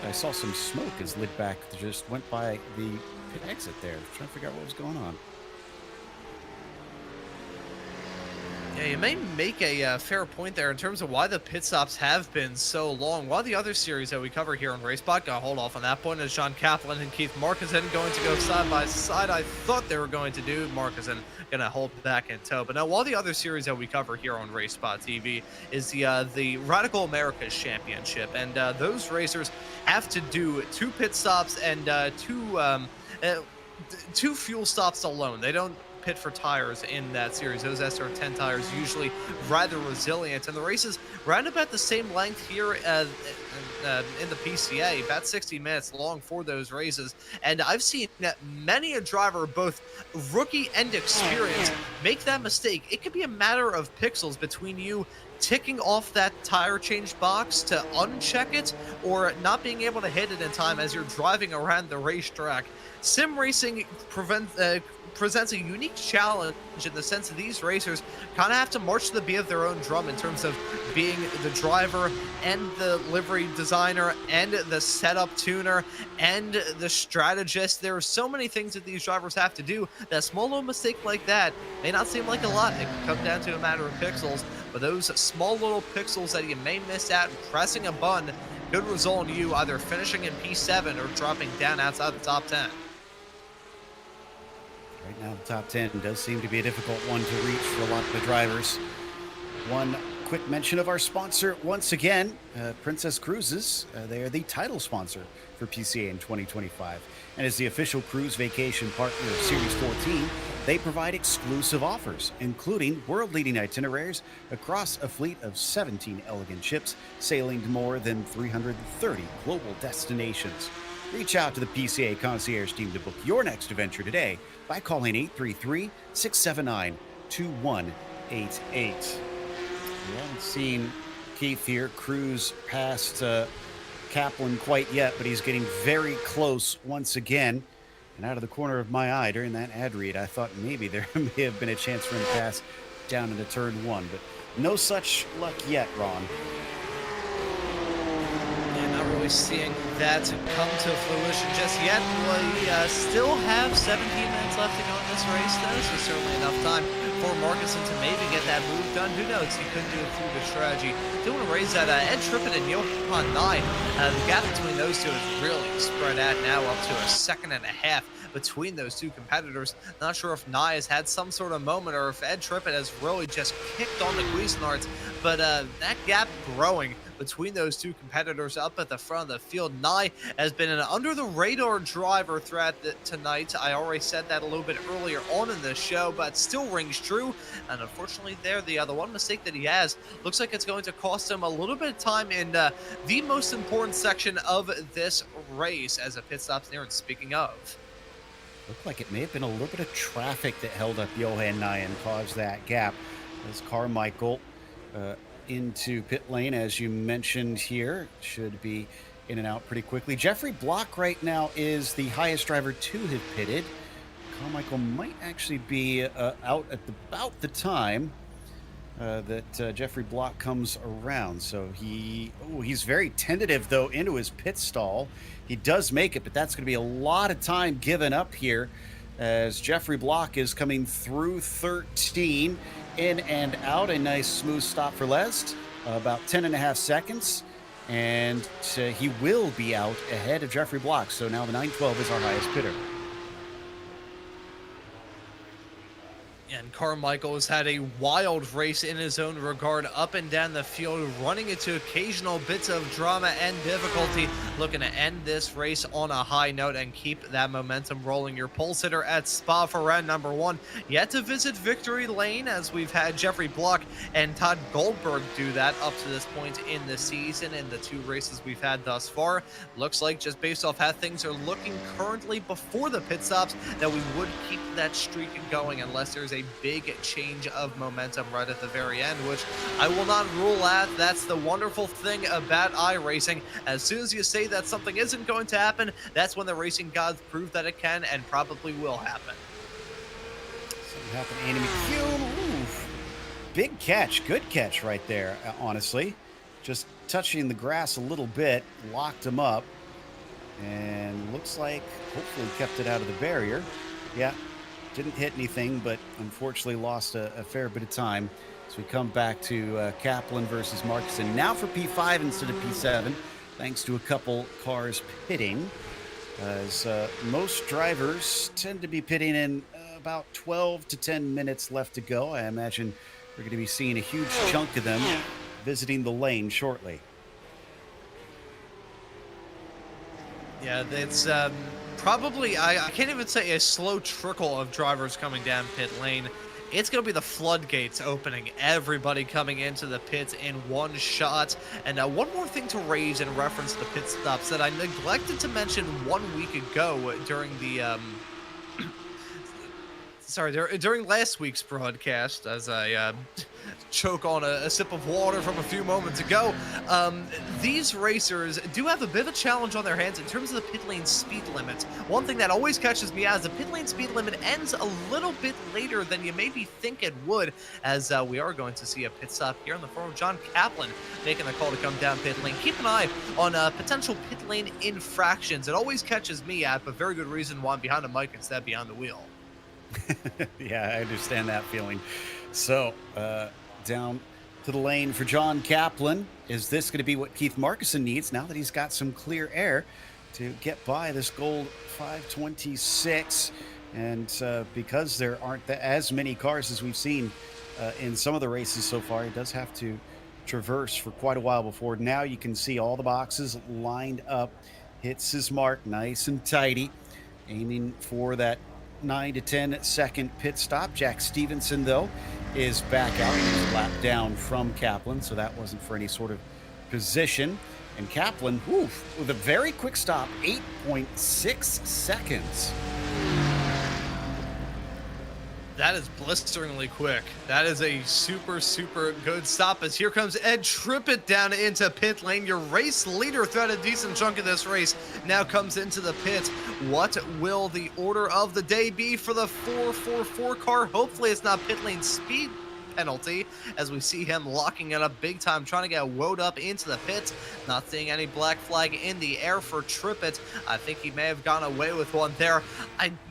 I saw some smoke as Lidback just went by the pit exit there. Trying to figure out what was going on. Yeah, you may make a fair point there in terms of why the pit stops have been so long. While the other series that we cover here on RaceSpot, gonna hold off on that point, as Sean Kaplan and Keith Markison going to go side by side. I thought they were going to do. Markison gonna hold back in tow. But now, while the other series that we cover here on RaceSpot TV is the Radical Americas Championship, and those racers have to do 2 pit stops and two fuel stops alone. They don't pit for tires in that series. Those SR10 tires usually rather resilient, and the races round about the same length here in the PCA, about 60 minutes long for those races. And I've seen many a driver, both rookie and experienced, make that mistake. It could be a matter of pixels between you ticking off that tire change box to uncheck it or not being able to hit it in time as you're driving around the racetrack. Sim racing presents a unique challenge in the sense that these racers kind of have to march to the beat of their own drum in terms of being the driver and the livery designer and the setup tuner and the strategist. There are so many things that these drivers have to do that a small little mistake like that may not seem like a lot. It can come down to a matter of pixels, but those small little pixels that you may miss out pressing a button could result in you either finishing in P7 or dropping down outside the top 10. Right now, the top 10 does seem to be a difficult one to reach for a lot of the drivers. One quick mention of our sponsor once again, Princess Cruises. They are the title sponsor for PCA in 2025. And as the official cruise vacation partner of Series 14, they provide exclusive offers, including world-leading itineraries across a fleet of 17 elegant ships sailing to more than 330 global destinations. Reach out to the PCA concierge team to book your next adventure today by calling 833-679-2188. We haven't seen Keith here cruise past Kaplan quite yet, but he's getting very close once again. And out of the corner of my eye during that ad read, I thought maybe there may have been a chance for him to pass down into turn 1, but no such luck yet, Ron. Seeing that come to fruition just yet. We still have 17 minutes left to go in this race, though, so certainly enough time for Markison to maybe get that move done. Who knows? He could do it through the strategy. Do want to raise that Ed Trippett and Johan Nye. The gap between those two is really spread out now, up to a second and a half between those two competitors. Not sure if Nye has had some sort of moment or if Ed Trippett has really just kicked on the Cuisinarts, but that gap growing between those two competitors up at the front of the field. Nye has been an under-the-radar driver throughout tonight. I already said that a little bit earlier on in the show, but still rings true. And unfortunately there, the one mistake that he has looks like it's going to cost him a little bit of time in the most important section of this race as a pit stop's near. And speaking of, looked like it may have been a little bit of traffic that held up Johan Nye and caused that gap. As Carmichael into pit lane, as you mentioned here, should be in and out pretty quickly. Jeffrey Block right now is the highest driver to have pitted. Carmichael might actually be out at about the time that Jeffrey Block comes around. So he's very tentative, though, into his pit stall. He does make it, but that's going to be a lot of time given up here as Jeffrey Block is coming through 13, in and out. A nice smooth stop for Les, about 10.5 seconds, and he will be out ahead of Jeffrey Block. So now the 912 is our highest pitter. Yeah, And Carmichael has had a wild race in his own regard, up and down the field, running into occasional bits of drama and difficulty, looking to end this race on a high note and keep that momentum rolling. Your pole sitter at Spa for round number 1, yet to visit victory lane, as we've had Jeffrey Block and Todd Goldberg do that up to this point in the season in the 2 races we've had thus far. Looks like, just based off how things are looking currently before the pit stops, that we would keep that streak going unless there's a big change of momentum right at the very end, which I will not rule out. That's the wonderful thing about iRacing. As soon as you say that something isn't going to happen, that's when the racing gods prove that it can and probably will happen. Something happened to Andy McHugh. Oof. Big catch, good catch right there, honestly. Just touching the grass a little bit, locked him up, and looks like hopefully kept it out of the barrier. Yeah. Didn't hit anything, but unfortunately lost a fair bit of time. So we come back to Kaplan versus Markuson. Now for P5 instead of P7, thanks to a couple cars pitting. As most drivers tend to be pitting in about 12 to 10 minutes left to go. I imagine we're going to be seeing a huge chunk of them visiting the lane shortly. Yeah, it's probably, I can't even say a slow trickle of drivers coming down pit lane. It's going to be the floodgates opening, everybody coming into the pits in one shot. And one more thing to raise in reference to the pit stops that I neglected to mention 1 week ago during the during last week's broadcast, as I choke on a sip of water from a few moments ago. These racers do have a bit of a challenge on their hands in terms of the pit lane speed limit. One thing that always catches me out is the pit lane speed limit ends a little bit later than you maybe think it would, as we are going to see a pit stop here in the form of John Kaplan making the call to come down pit lane. Keep an eye on potential pit lane infractions. It always catches me out, but very good reason why I'm behind the mic instead of behind the wheel. Yeah, I understand that feeling. So, down to the lane for John Kaplan. Is this going to be what Keith Markuson needs now that he's got some clear air to get by this gold 526? And because there aren't as many cars as we've seen in some of the races so far, he does have to traverse for quite a while before. Now you can see all the boxes lined up. Hits his mark nice and tidy, aiming for that 9 to 10 second pit stop. Jack Stevenson, though, is back out. He's a lap down from Kaplan, so that wasn't for any sort of position. And Kaplan, with a very quick stop, 8.6 seconds. That is blisteringly quick. That is a super, super good stop, as here comes Ed Trippett down into pit lane. Your race leader throughout a decent chunk of this race now comes into the pit. What will the order of the day be for the 444 car? Hopefully it's not pit lane speed penalty, as we see him locking it up big time, trying to get woed up into the pit. Not seeing any black flag in the air for Trippett. I think he may have gone away with one there.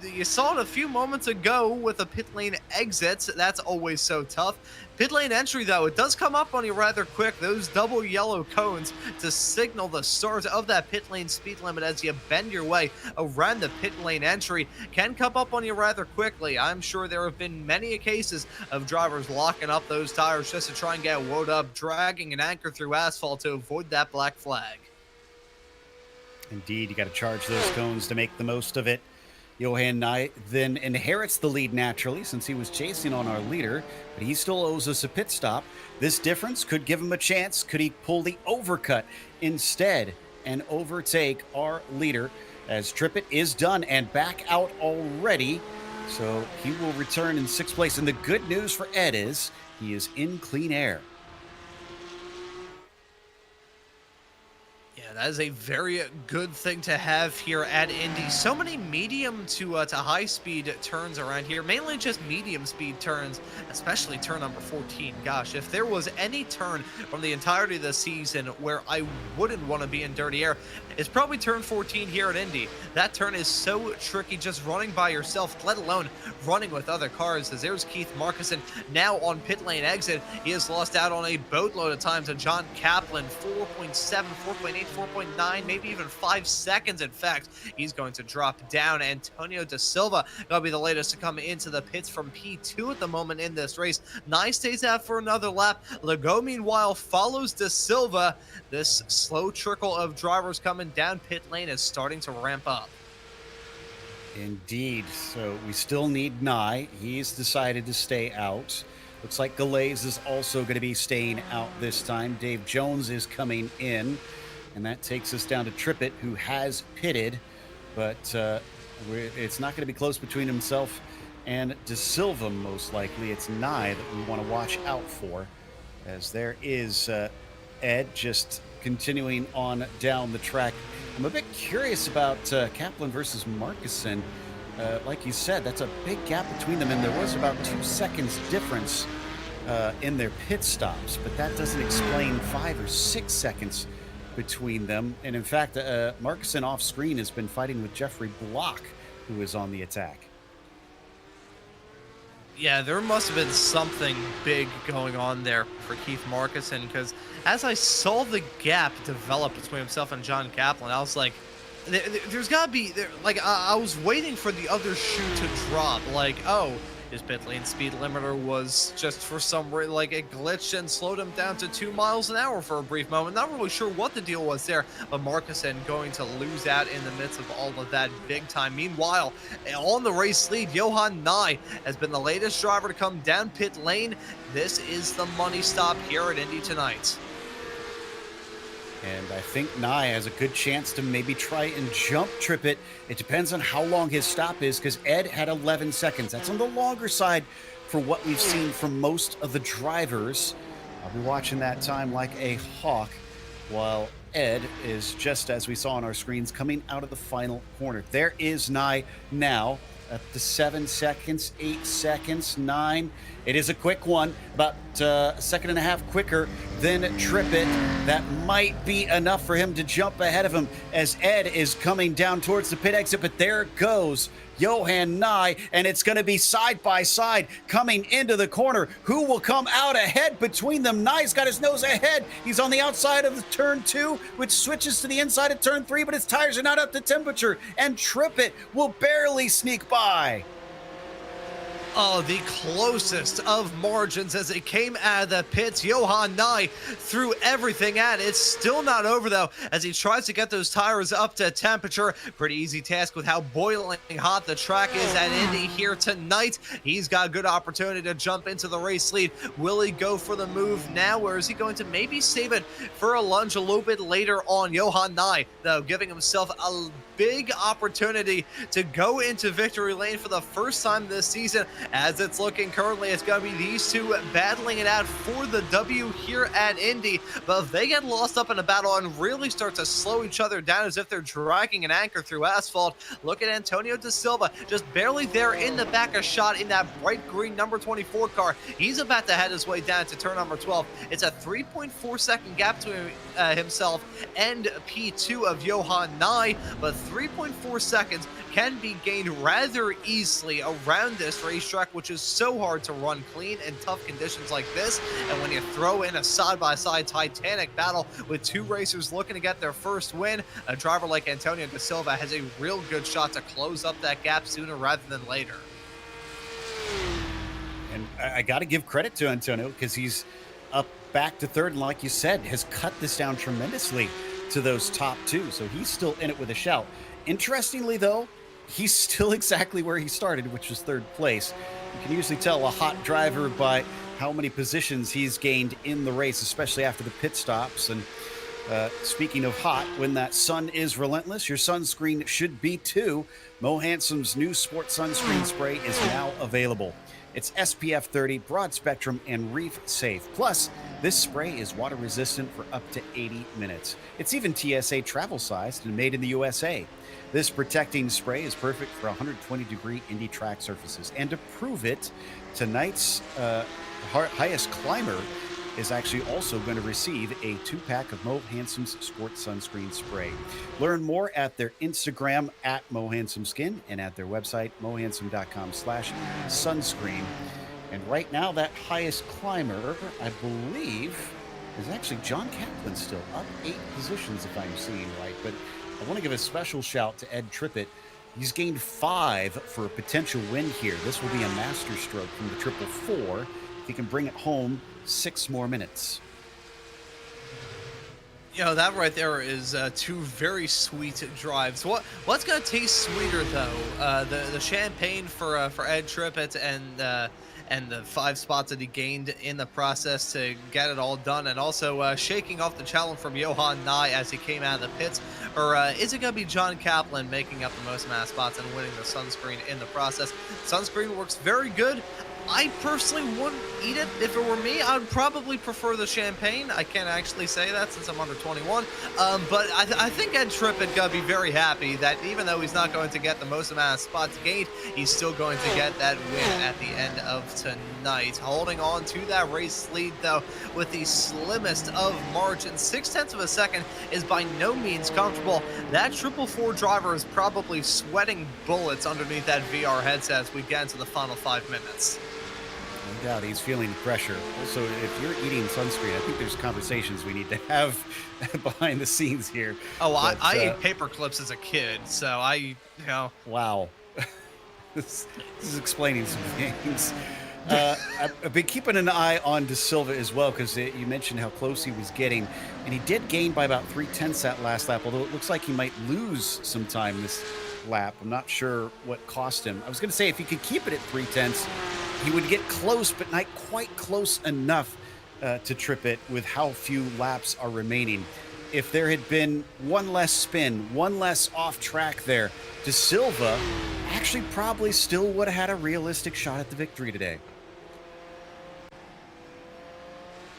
You saw it a few moments ago with a pit lane exit. That's always so tough. Pit lane entry, though, it does come up on you rather quick. Those double yellow cones to signal the start of that pit lane speed limit as you bend your way around the pit lane entry can come up on you rather quickly. I'm sure there have been many cases of drivers locking up those tires just to try and get woed up, dragging an anchor through asphalt to avoid that black flag. Indeed, you got to charge those cones to make the most of it. Johan Knight then inherits the lead naturally, since he was chasing on our leader, but he still owes us a pit stop. This difference could give him a chance. Could he pull the overcut instead and overtake our leader, as Trippett is done and back out already? So he will return in 6th place. And the good news for Ed is he is in clean air. Yeah, that is a very good thing to have here at Indy. So many medium to high speed turns around here, mainly just medium speed turns, especially turn number 14. Gosh, if there was any turn from the entirety of the season where I wouldn't want to be in dirty air, it's probably turn 14 here at Indy. That turn is so tricky just running by yourself, let alone running with other cars, as there's Keith Markuson now on pit lane exit. He has lost out on a boatload of time to John Kaplan, 4.7, 4.8, 4.9, maybe even 5 seconds. In fact, he's going to drop down. Antonio Da Silva going to be the latest to come into the pits from P2 at the moment in this race. Nye stays out for another lap. Legault, meanwhile, follows Da Silva. This slow trickle of drivers coming down pit lane is starting to ramp up. Indeed. So we still need Nye. He's decided to stay out. Looks like Galais is also going to be staying out this time. Dave Jones is coming in. And that takes us down to Trippett, who has pitted. But it's not going to be close between himself and Da Silva, most likely. It's Nye that we want to watch out for. As there is Ed just continuing on down the track. I'm a bit curious about Kaplan versus Markussen. Like you said, that's a big gap between them, and there was about 2 seconds difference in their pit stops, but that doesn't explain 5 or 6 seconds between them. And in fact, Markussen off screen has been fighting with Jeffrey Block, who is on the attack. Yeah, there must have been something big going on there for Keith Markussen, because as I saw the gap develop between himself and John Kaplan, I was like, there's got to be, like, I was waiting for the other shoe to drop. Like, oh, his pit lane speed limiter was just for some reason, like, it glitched and slowed him down to 2 miles an hour for a brief moment. Not really sure what the deal was there, but Markussen going to lose out in the midst of all of that big time. Meanwhile, on the race lead, Johan Nye has been the latest driver to come down pit lane. This is the money stop here at Indy tonight. And I think Nye has a good chance to maybe try and jump Trippett. It depends on how long his stop is, because Ed had 11 seconds. That's on the longer side for what we've seen from most of the drivers. I'll be watching that time like a hawk, while Ed is, just as we saw on our screens, coming out of the final corner. There is Nye now at the 7 seconds, 8 seconds, 9. It is a quick one, about a second and a half quicker than Trippett. That might be enough for him to jump ahead of him as Ed is coming down towards the pit exit, but there goes Johan Nye, and it's going to be side by side coming into the corner. Who will come out ahead between them? Nye's got his nose ahead. He's on the outside of the turn 2, which switches to the inside of turn 3, but his tires are not up to temperature, and Trippett will barely sneak by. Oh, the closest of margins as it came out of the pits. Johan Nye threw everything at it. It's still not over, though, as he tries to get those tires up to temperature. Pretty easy task with how boiling hot the track is at Indy here tonight. He's got a good opportunity to jump into the race lead. Will he go for the move now, or is he going to maybe save it for a lunge a little bit later on? Johan Nye, though, giving himself a big opportunity to go into victory lane for the first time this season. As it's looking currently, it's going to be these two battling it out for the W here at Indy. But if they get lost up in a battle and really start to slow each other down as if they're dragging an anchor through asphalt, look at Antonio Da Silva, just barely there in the back of shot in that bright green number 24 car. He's about to head his way down to turn number 12. It's a 3.4 second gap between himself and P2 of Johan Nye, but 3.4 seconds can be gained rather easily around this racetrack, which is so hard to run clean in tough conditions like this. And when you throw in a side-by-side titanic battle with two racers looking to get their first win, a driver like Antonio Da Silva has a real good shot to close up that gap sooner rather than later. And I got to give credit to Antonio, because he's up back to third, and like you said, has cut this down tremendously to those top two. So he's still in it with a shout. Interestingly, though, he's still exactly where he started, which was third place. You can usually tell a hot driver by how many positions he's gained in the race, especially after the pit stops. And speaking of hot, when that sun is relentless, your sunscreen should be too. Mo Hansom's new sport sunscreen spray is now available. It's SPF 30, broad spectrum, and reef safe. Plus, this spray is water resistant for up to 80 minutes. It's even TSA travel sized and made in the USA. This protecting spray is perfect for 120-degree Indy track surfaces. And to prove it, tonight's highest climber is actually also going to receive a 2-pack of Mo Hansom's Sports Sunscreen Spray. Learn more at their Instagram at Mo Hansom Skin and at their website, mohansom.com/sunscreen. And right now, that highest climber, I believe, is actually John Kaplan still up 8 positions, if I'm seeing right. But I want to give a special shout to Ed Trippett. He's gained 5 for a potential win here. This will be a master stroke from the 444 if he can bring it home 6 more minutes. You know, that right there is 2 very sweet drives. What's gonna taste sweeter though? The champagne for Ed Trippett and the 5 spots that he gained in the process to get it all done, and also shaking off the challenge from Johan Nye as he came out of the pits, or is it gonna be John Kaplan making up the most amount of spots and winning the sunscreen in the process? Sunscreen works very good. I personally wouldn't eat it if it were me. I'd probably prefer the champagne. I can't actually say that since I'm under 21. But I think Ed Trippett gonna be very happy that even though he's not going to get the most amount of spots gained, he's still going to get that win at the end of tonight. Holding on to that race lead though with the slimmest of margins. 0.6 of a second is by no means comfortable. That 444 driver is probably sweating bullets underneath that VR headset as we get into the final 5 minutes. No doubt he's feeling pressure. Also, if you're eating sunscreen, I think there's conversations we need to have behind the scenes here. Oh, I ate paper clips as a kid, so Wow. This is explaining some things. I've been keeping an eye on De Silva as well, because you mentioned how close he was getting, and he did gain by about 0.3 that last lap, although it looks like he might lose some time this lap. I'm not sure what cost him. I was going to say if he could keep it at 0.3, he would get close, but not quite close enough to trip it with how few laps are remaining. If there had been one less spin, one less off track there, De Silva actually probably still would have had a realistic shot at the victory today.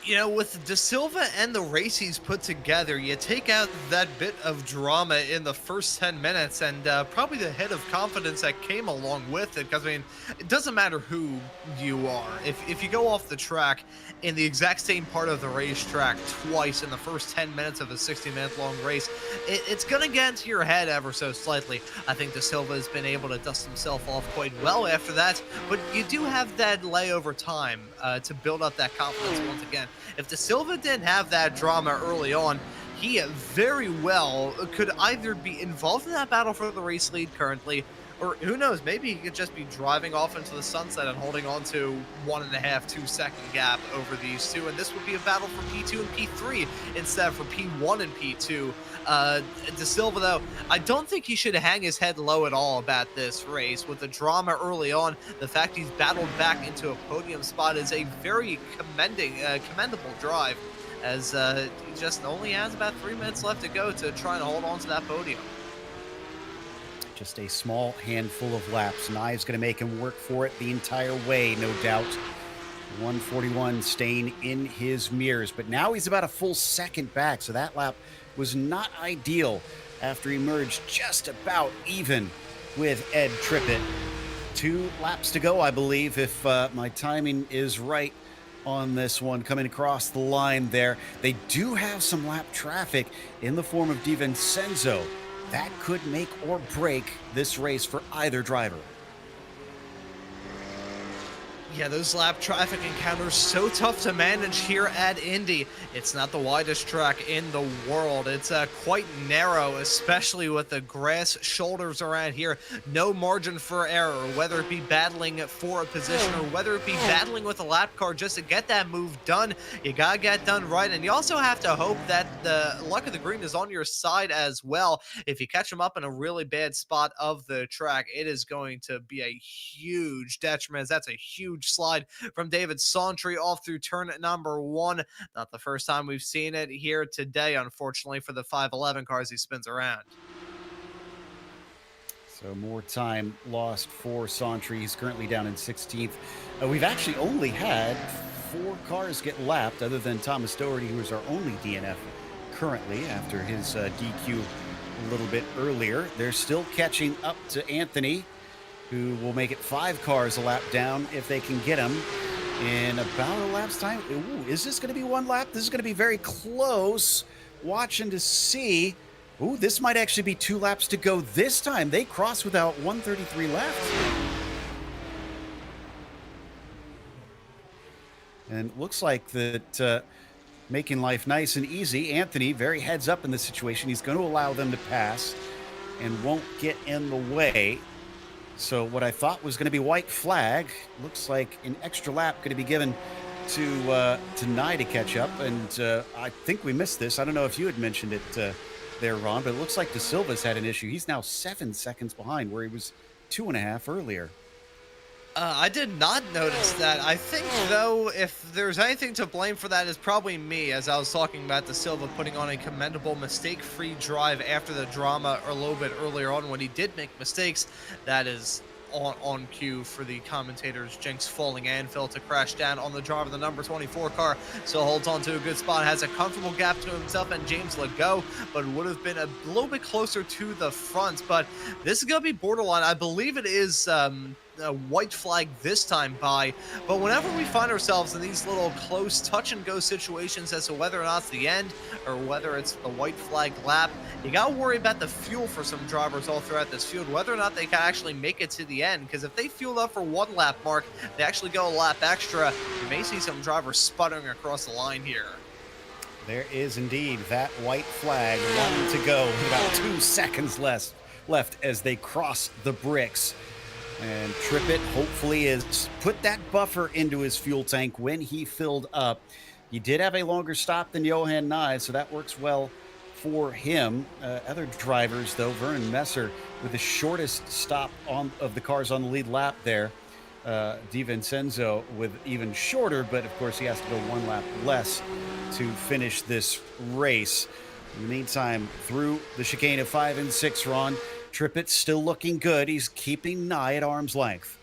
You know, with De Silva and the race he's put together, you take out that bit of drama in the first 10 minutes and probably the hit of confidence that came along with it. Because, I mean, it doesn't matter who you are. If you go off the track in the exact same part of the racetrack twice in the first 10 minutes of a 60-minute long race, it's going to get into your head ever so slightly. I think De Silva has been able to dust himself off quite well after that. But you do have that layover time to build up that confidence once again. If De Silva didn't have that drama early on, he very well could either be involved in that battle for the race lead currently, or who knows, maybe he could just be driving off into the sunset and holding on to 1.5, 2 second gap over these two, and this would be a battle for P2 and P3 instead of for P1 and P2. De Silva, though, I don't think he should hang his head low at all about this race. With the drama early on, the fact he's battled back into a podium spot is a very commendable drive, as he just only has about 3 minutes left to go to try and hold on to that podium. Just a small handful of laps. Nye's going to make him work for it the entire way, no doubt. 141 staying in his mirrors, but now he's about a full second back, so that lap was not ideal after he merged just about even with Ed Trippett. 2 laps to go, I believe, if my timing is right on this one, coming across the line there. They do have some lap traffic in the form of DiVincenzo. That could make or break this race for either driver. Yeah, those lap traffic encounters so tough to manage here at Indy. It's not the widest track in the world. It's quite narrow, especially with the grass shoulders around here. No margin for error, whether it be battling for a position or whether it be battling with a lap car just to get that move done. You gotta get done right, and you also have to hope that the luck of the green is on your side as well. If you catch them up in a really bad spot of the track, it is going to be a huge detriment. That's a huge slide from David Santry off through turn number 1. Not the first time we've seen it here today, unfortunately, for the 511 cars he spins around. So more time lost for Santry. He's currently down in 16th. We've actually only had 4 cars get lapped, other than Thomas Doherty, who is our only DNF currently after his DQ a little bit earlier. They're still catching up to Anthony, who will make it 5 cars a lap down if they can get him in about a lap's time. Ooh, is this going to be 1 lap? This is going to be very close. Watching to see. Ooh, this might actually be 2 laps to go this time. They cross without 133 left. And it looks like that making life nice and easy. Anthony, very heads up in this situation. He's going to allow them to pass and won't get in the way. So what I thought was going to be white flag looks like an extra lap going to be given to Nye to catch up. And I think we missed this. I don't know if you had mentioned it there, Ron, but it looks like De Silva's had an issue. He's now 7 seconds behind where he was 2.5 earlier. I did not notice that. I think, though, if there's anything to blame for that, it's probably me, as I was talking about De Silva putting on a commendable mistake-free drive after the drama a little bit earlier on when he did make mistakes. That is on cue for the commentators. Jinx falling Anvil to crash down on the driver of the number 24 car. So holds on to a good spot, has a comfortable gap to himself and James Legault, but would have been a little bit closer to the front. But this is going to be borderline. I believe it is a white flag this time by, but whenever we find ourselves in these little close touch and go situations as to whether or not it's the end or whether it's the white flag lap, you got to worry about the fuel for some drivers all throughout this field, whether or not they can actually make it to the end. Because if they fueled up for 1 lap mark, they actually go a lap extra, you may see some drivers sputtering across the line here. There is indeed that white flag. 1 to go, about 2 seconds left as they cross the bricks. And Trippett hopefully has put that buffer into his fuel tank when he filled up. He did have a longer stop than Johan Nye, so that works well for him. Other drivers, though, Vernon Messer with the shortest stop of the cars on the lead lap there. DiVincenzo with even shorter, but of course he has to go 1 lap less to finish this race. In the meantime, through the chicane of 5 and 6, Ron, Trippett's still looking good. He's keeping Nye at arm's length.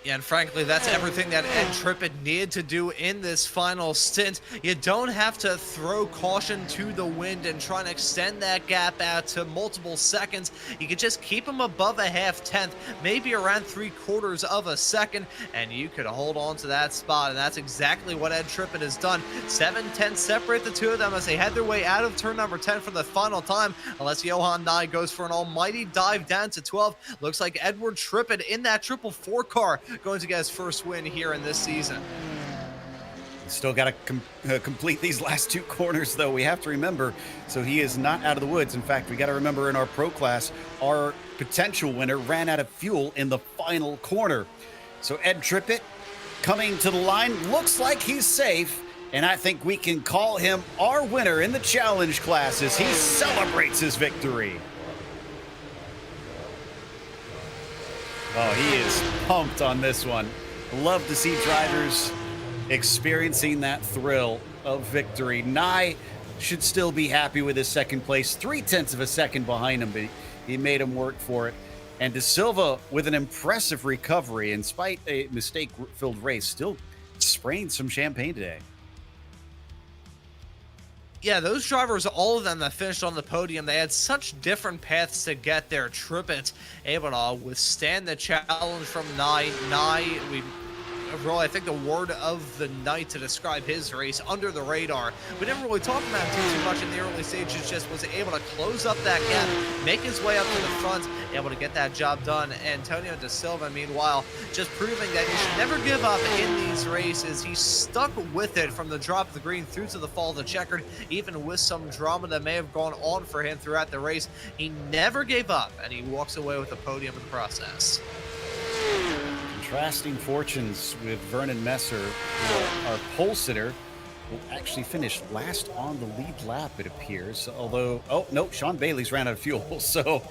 Yeah, and frankly, that's everything that Ed Trippett needed to do in this final stint. You don't have to throw caution to the wind and try and extend that gap out to multiple seconds. You can just keep him above a half-tenth, maybe around 3/4 of a second, and you could hold on to that spot, and that's exactly what Ed Trippett has done. 7/10 separate the two of them as they head their way out of turn number 10 for the final time, unless Johan Nye goes for an almighty dive down to 12. Looks like Edward Trippett in that 4x4 car going to get his first win here in this season. Still got to complete these last 2 corners, though. We have to remember, so he is not out of the woods. In fact, we got to remember in our pro class, our potential winner ran out of fuel in the final corner. So Ed Trippett coming to the line, looks like he's safe, and I think we can call him our winner in the challenge class as he celebrates his victory. Oh, he is pumped on this one. Love to see drivers experiencing that thrill of victory. Nye should still be happy with his second place, 0.3 of a second behind him, but he made him work for it. And De Silva with an impressive recovery, in spite a mistake-filled race, still spraying some champagne today. Yeah, those drivers, all of them that finished on the podium, they had such different paths to get there. Trippett able to withstand the challenge from Nye. I think the word of the night to describe his race, under the radar. We didn't really talk about him too much in the early stages, just was able to close up that gap, make his way up to the front, able to get that job done. Antonio De Silva, meanwhile, just proving that you should never give up in these races. He stuck with it from the drop of the green through to the fall of the checkered, even with some drama that may have gone on for him throughout the race. He never gave up, and he walks away with the podium in the process. Contrasting fortunes with Vernon Messer, our pole sitter, will actually finish last on the lead lap, it appears. Although, oh, no, Sean Bailey's ran out of fuel, so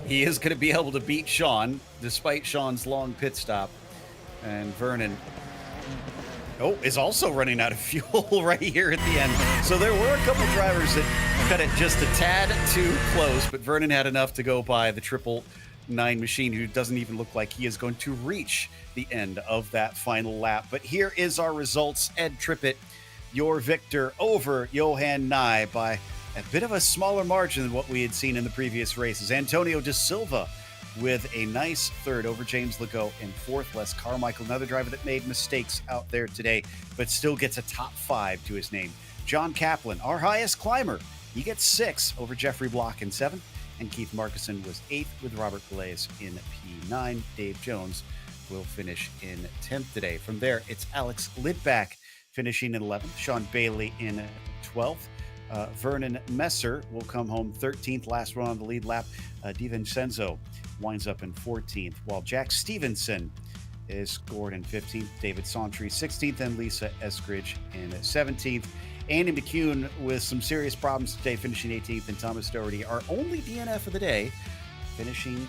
he is going to be able to beat Sean, despite Sean's long pit stop. And Vernon, is also running out of fuel right here at the end. So there were a couple drivers that cut it just a tad too close, but Vernon had enough to go by the 999 machine, who doesn't even look like he is going to reach the end of that final lap. But here is our results. Ed Trippett, your victor over Johan Nye by a bit of a smaller margin than what we had seen in the previous races. Antonio De Silva with a nice third over James Legault in fourth. Les Carmichael, another driver that made mistakes out there today, but still gets a top 5 to his name. John Kaplan, our highest climber, he gets 6 over Jeffrey Block in 7th. And Keith Markison was 8th with Robert Velez in P9. Dave Jones will finish in 10th today. From there, it's Alex Lidback finishing in 11th. Sean Bailey in 12th. Vernon Messer will come home 13th, last one on the lead lap. DiVincenzo winds up in 14th, while Jack Stevenson is scored in 15th. David Sauntry 16th, and Lisa Eskridge in 17th. Andy McCune with some serious problems today, finishing 18th, and Thomas Doherty, our only DNF of the day, finishing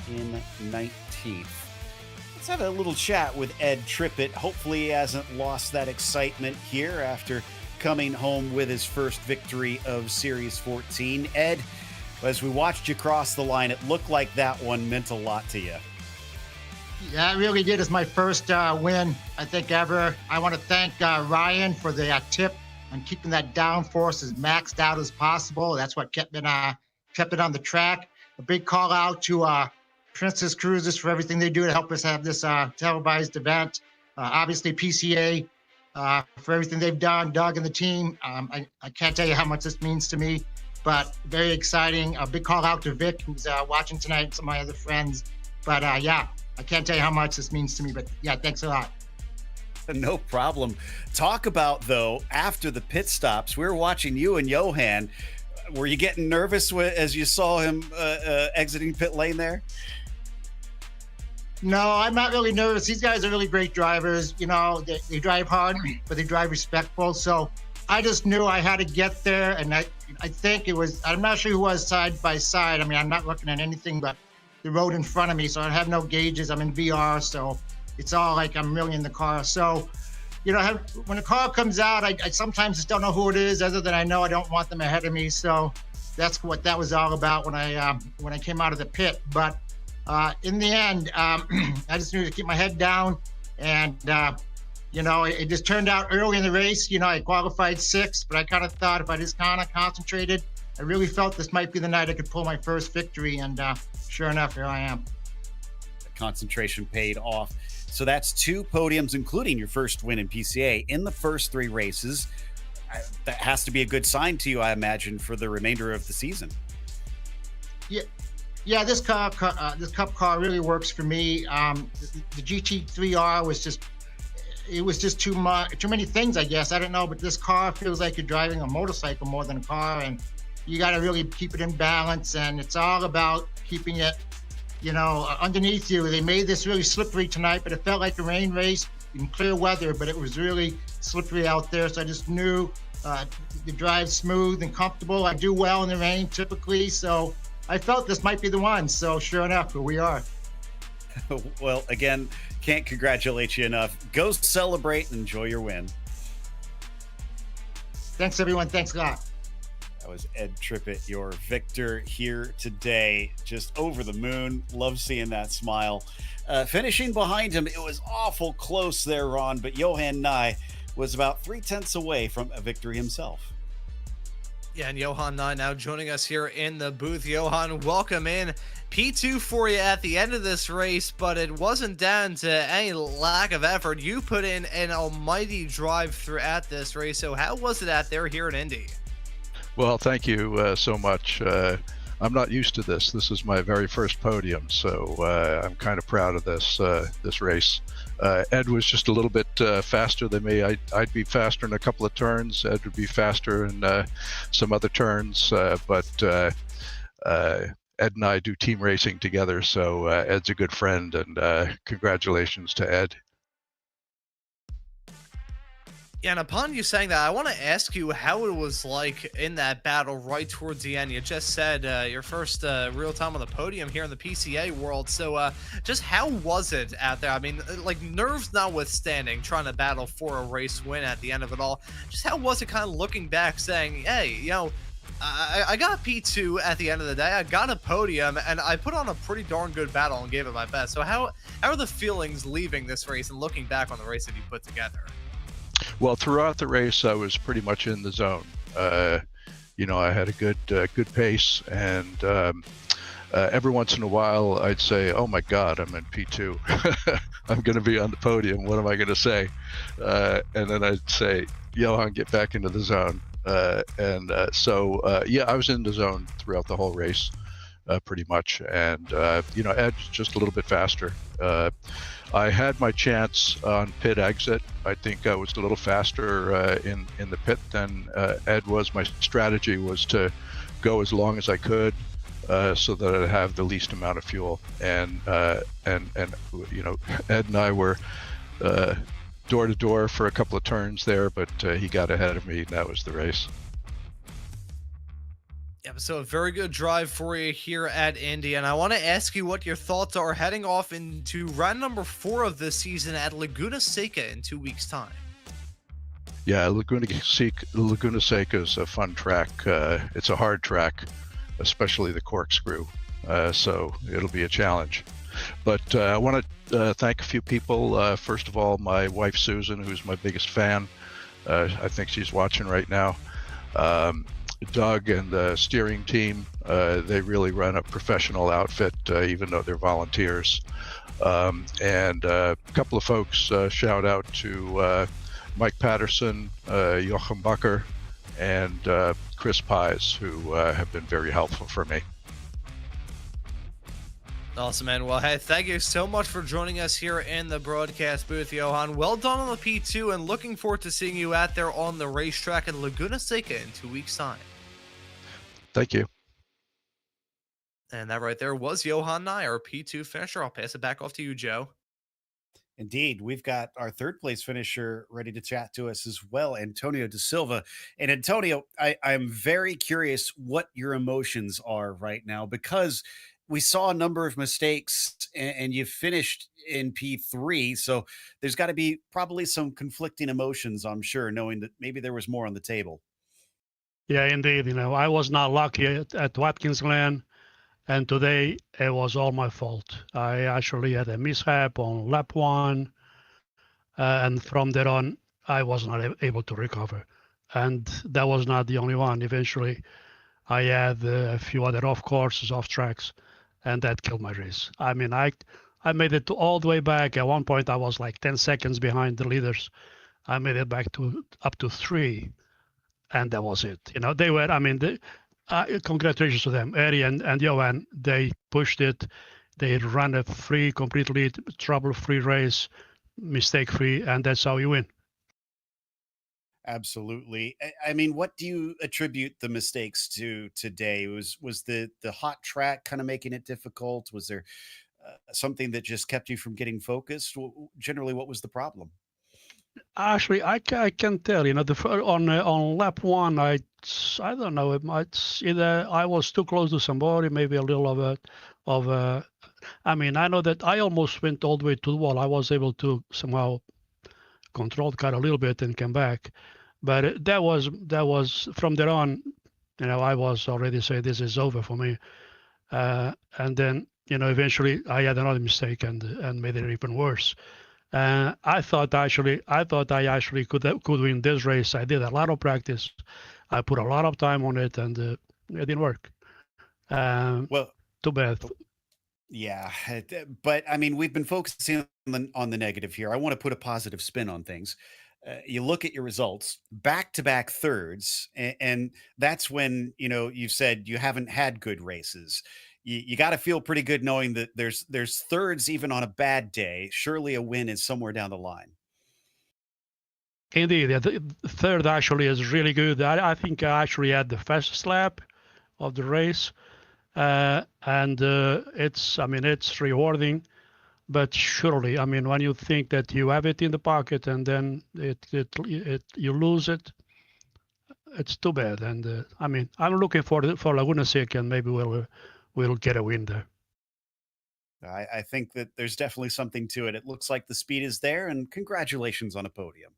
in 19th. Let's have a little chat with Ed Trippett. Hopefully he hasn't lost that excitement here after coming home with his first victory of Series 14. Ed, as we watched you cross the line, it looked like that one meant a lot to you. Yeah, it really did. It's my first win, I think, ever. I want to thank Ryan for the tip on keeping that downforce as maxed out as possible. That's what kept it on the track. A big call out to Princess Cruises for everything they do to help us have this televised event. Obviously, PCA for everything they've done. Doug and the team. I can't tell you how much this means to me, but very exciting. A big call out to Vic, who's watching tonight, and some of my other friends. But yeah, I can't tell you how much this means to me, but yeah, thanks a lot. No problem. Talk about, though, after the pit stops, we were watching you and Johan. Were you getting nervous as you saw him exiting pit lane there? No, I'm not really nervous. These guys are really great drivers. You know, they drive hard, but they drive respectful. So I just knew I had to get there. And I think it was, I'm not sure who was side by side. I mean, I'm not looking at anything but the road in front of me. So I have no gauges. I'm in VR. So it's all like I'm really in the car. So, you know, when a car comes out, I sometimes just don't know who it is, other than I know I don't want them ahead of me. So that's what that was all about when I came out of the pit. But in the end, I just needed to keep my head down. And, you know, it just turned out early in the race. You know, I qualified 6th, but I kind of thought if I just kind of concentrated, I really felt this might be the night I could pull my first victory. And sure enough, here I am. The concentration paid off. So that's 2 podiums, including your first win in PCA in the first 3 races. That has to be a good sign to you, I imagine, for the remainder of the season. Yeah, this cup car really works for me. The GT3R was just too many things, I guess. I don't know, but this car feels like you're driving a motorcycle more than a car, and you got to really keep it in balance. And it's all about keeping it, you know, underneath you. They made this really slippery tonight, but it felt like a rain race in clear weather, but it was really slippery out there. So I just knew the drive smooth and comfortable. I do well in the rain typically, so I felt this might be the one. So sure enough, here we are. Well, again, can't congratulate you enough. Go celebrate and enjoy your win. Thanks, everyone. Thanks a lot. That was Ed Trippett, your victor here today. Just over the moon. Love seeing that smile. Finishing behind him, it was awful close there, Ron, but Johan Nye was about 3/10 away from a victory himself. Yeah, and Johan Nye now joining us here in the booth. Johan, welcome in. P2 for you at the end of this race, but it wasn't down to any lack of effort. You put in an almighty drive throughout this race. So how was it out there here in Indy? Well, thank you so much. I'm not used to this. This is my very first podium, so I'm kind of proud of this race. Ed was just a little bit faster than me. I'd be faster in a couple of turns. Ed would be faster in some other turns, but Ed and I do team racing together, so Ed's a good friend, and congratulations to Ed. Yeah, and upon you saying that, I want to ask you how it was like in that battle right towards the end. You just said your first real time on the podium here in the PCA world. So just how was it out there? I mean, like, nerves notwithstanding, trying to battle for a race win at the end of it all. Just how was it kind of looking back saying, hey, you know, I got P2 at the end of the day. I got a podium, and I put on a pretty darn good battle and gave it my best. So how are the feelings leaving this race and looking back on the race that you put together? Well, throughout the race, I was pretty much in the zone. You know, I had a good pace, and every once in a while, I'd say, "Oh my God, I'm in P2. I'm going to be on the podium. What am I going to say?" And then I'd say, "Johan, get back into the zone." So yeah, I was in the zone throughout the whole race. pretty much. And Ed's just a little bit faster. I had my chance on pit exit. I think I was a little faster in the pit than Ed was. My strategy was to go as long as I could so that I'd have the least amount of fuel. And Ed and I were door to door for a couple of turns there, but he got ahead of me, and that was the race. Yeah, so a very good drive for you here at Indy, and I want to ask you what your thoughts are heading off into round number 4 of this season at Laguna Seca in 2 weeks' time. Yeah, Laguna Seca is a fun track. It's a hard track, especially the corkscrew, so it'll be a challenge. But I want to thank a few people. First of all, my wife Susan, who's my biggest fan. I think she's watching right now. Doug and the steering team, they really run a professional outfit, even though they're volunteers. And a couple of folks, shout out to Mike Patterson, Joachim Bucker, and Chris Pies, who have been very helpful for me. Awesome, man. Well, hey, thank you so much for joining us here in the broadcast booth, Johan. Well done on the P2, and looking forward to seeing you out there on the racetrack in Laguna Seca in 2 weeks' time. Thank you. And that right there was Johan Nye, our P2 finisher. I'll pass it back off to you, Joe. Indeed, we've got our third place finisher ready to chat to us as well, Antonio De Silva. And Antonio, I'm very curious what your emotions are right now, because we saw a number of mistakes and you finished in P3. So there's got to be probably some conflicting emotions, I'm sure, knowing that maybe there was more on the table. Yeah, indeed. I was not lucky at Watkins Glen, and today it was all my fault. I actually had a mishap on lap 1, and from there on, I was not able to recover. And that was not the only one. Eventually, I had a few other off courses, off tracks, and that killed my race. I mean, I made it all the way back. At one point, I was like 10 seconds behind the leaders. I made it back to up to 3. And that was it. They were, congratulations to them. Eddie and Johan, they pushed it. They ran a completely trouble-free race, mistake-free, and that's how you win. Absolutely. I mean, what do you attribute the mistakes to today? Was the hot track kind of making it difficult? Was there something that just kept you from getting focused? Generally, what was the problem? Actually, I can tell. On lap 1, I don't know. It's either I was too close to somebody, maybe a little of a. I mean, I know that I almost went all the way to the wall. I was able to somehow control the car a little bit and come back, but that was from there on. I was already saying this is over for me, and then eventually I had another mistake and made it even worse. I thought I actually could win this race. I did a lot of practice. I put a lot of time on it, and it didn't work. Well, too bad. Yeah, but I mean, we've been focusing on the negative here. I want to put a positive spin on things. You look at your results, back-to-back thirds, and that's when you've said you haven't had good races. You got to feel pretty good knowing that there's thirds even on a bad day. Surely a win is somewhere down the line. Indeed, the third actually is really good. I think I actually had the fastest lap of the race, and it's rewarding. But surely, when you think that you have it in the pocket and then you lose it, it's too bad. And I'm looking for Laguna Seca, and maybe we'll get a win there. I think that there's definitely something to it. It looks like the speed is there, and congratulations on a podium.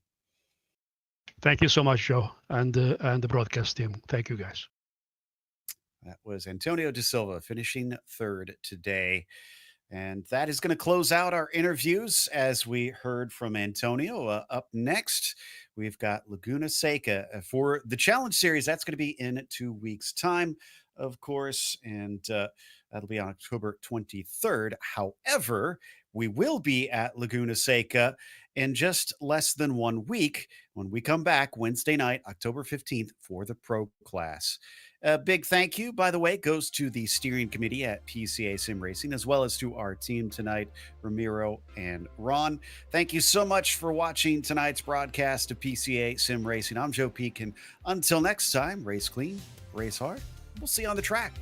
Thank you so much, Joe, and the broadcast team. Thank you, guys. That was Antonio De Silva finishing third today. And that is going to close out our interviews as we heard from Antonio. Up next, we've got Laguna Seca for the Challenge Series. That's going to be in 2 weeks' time, of course, and that'll be on October 23rd. However, We will be at Laguna Seca in just less than 1 week when we come back Wednesday night, October 15th, for the pro class. A big thank you, by the way, goes to the steering committee at PCA Sim Racing, as well as to our team tonight, Ramiro and Ron. Thank you so much for watching tonight's broadcast of PCA Sim Racing. I'm Joe Peak, and until next time, race clean, race hard. We'll see you on the track.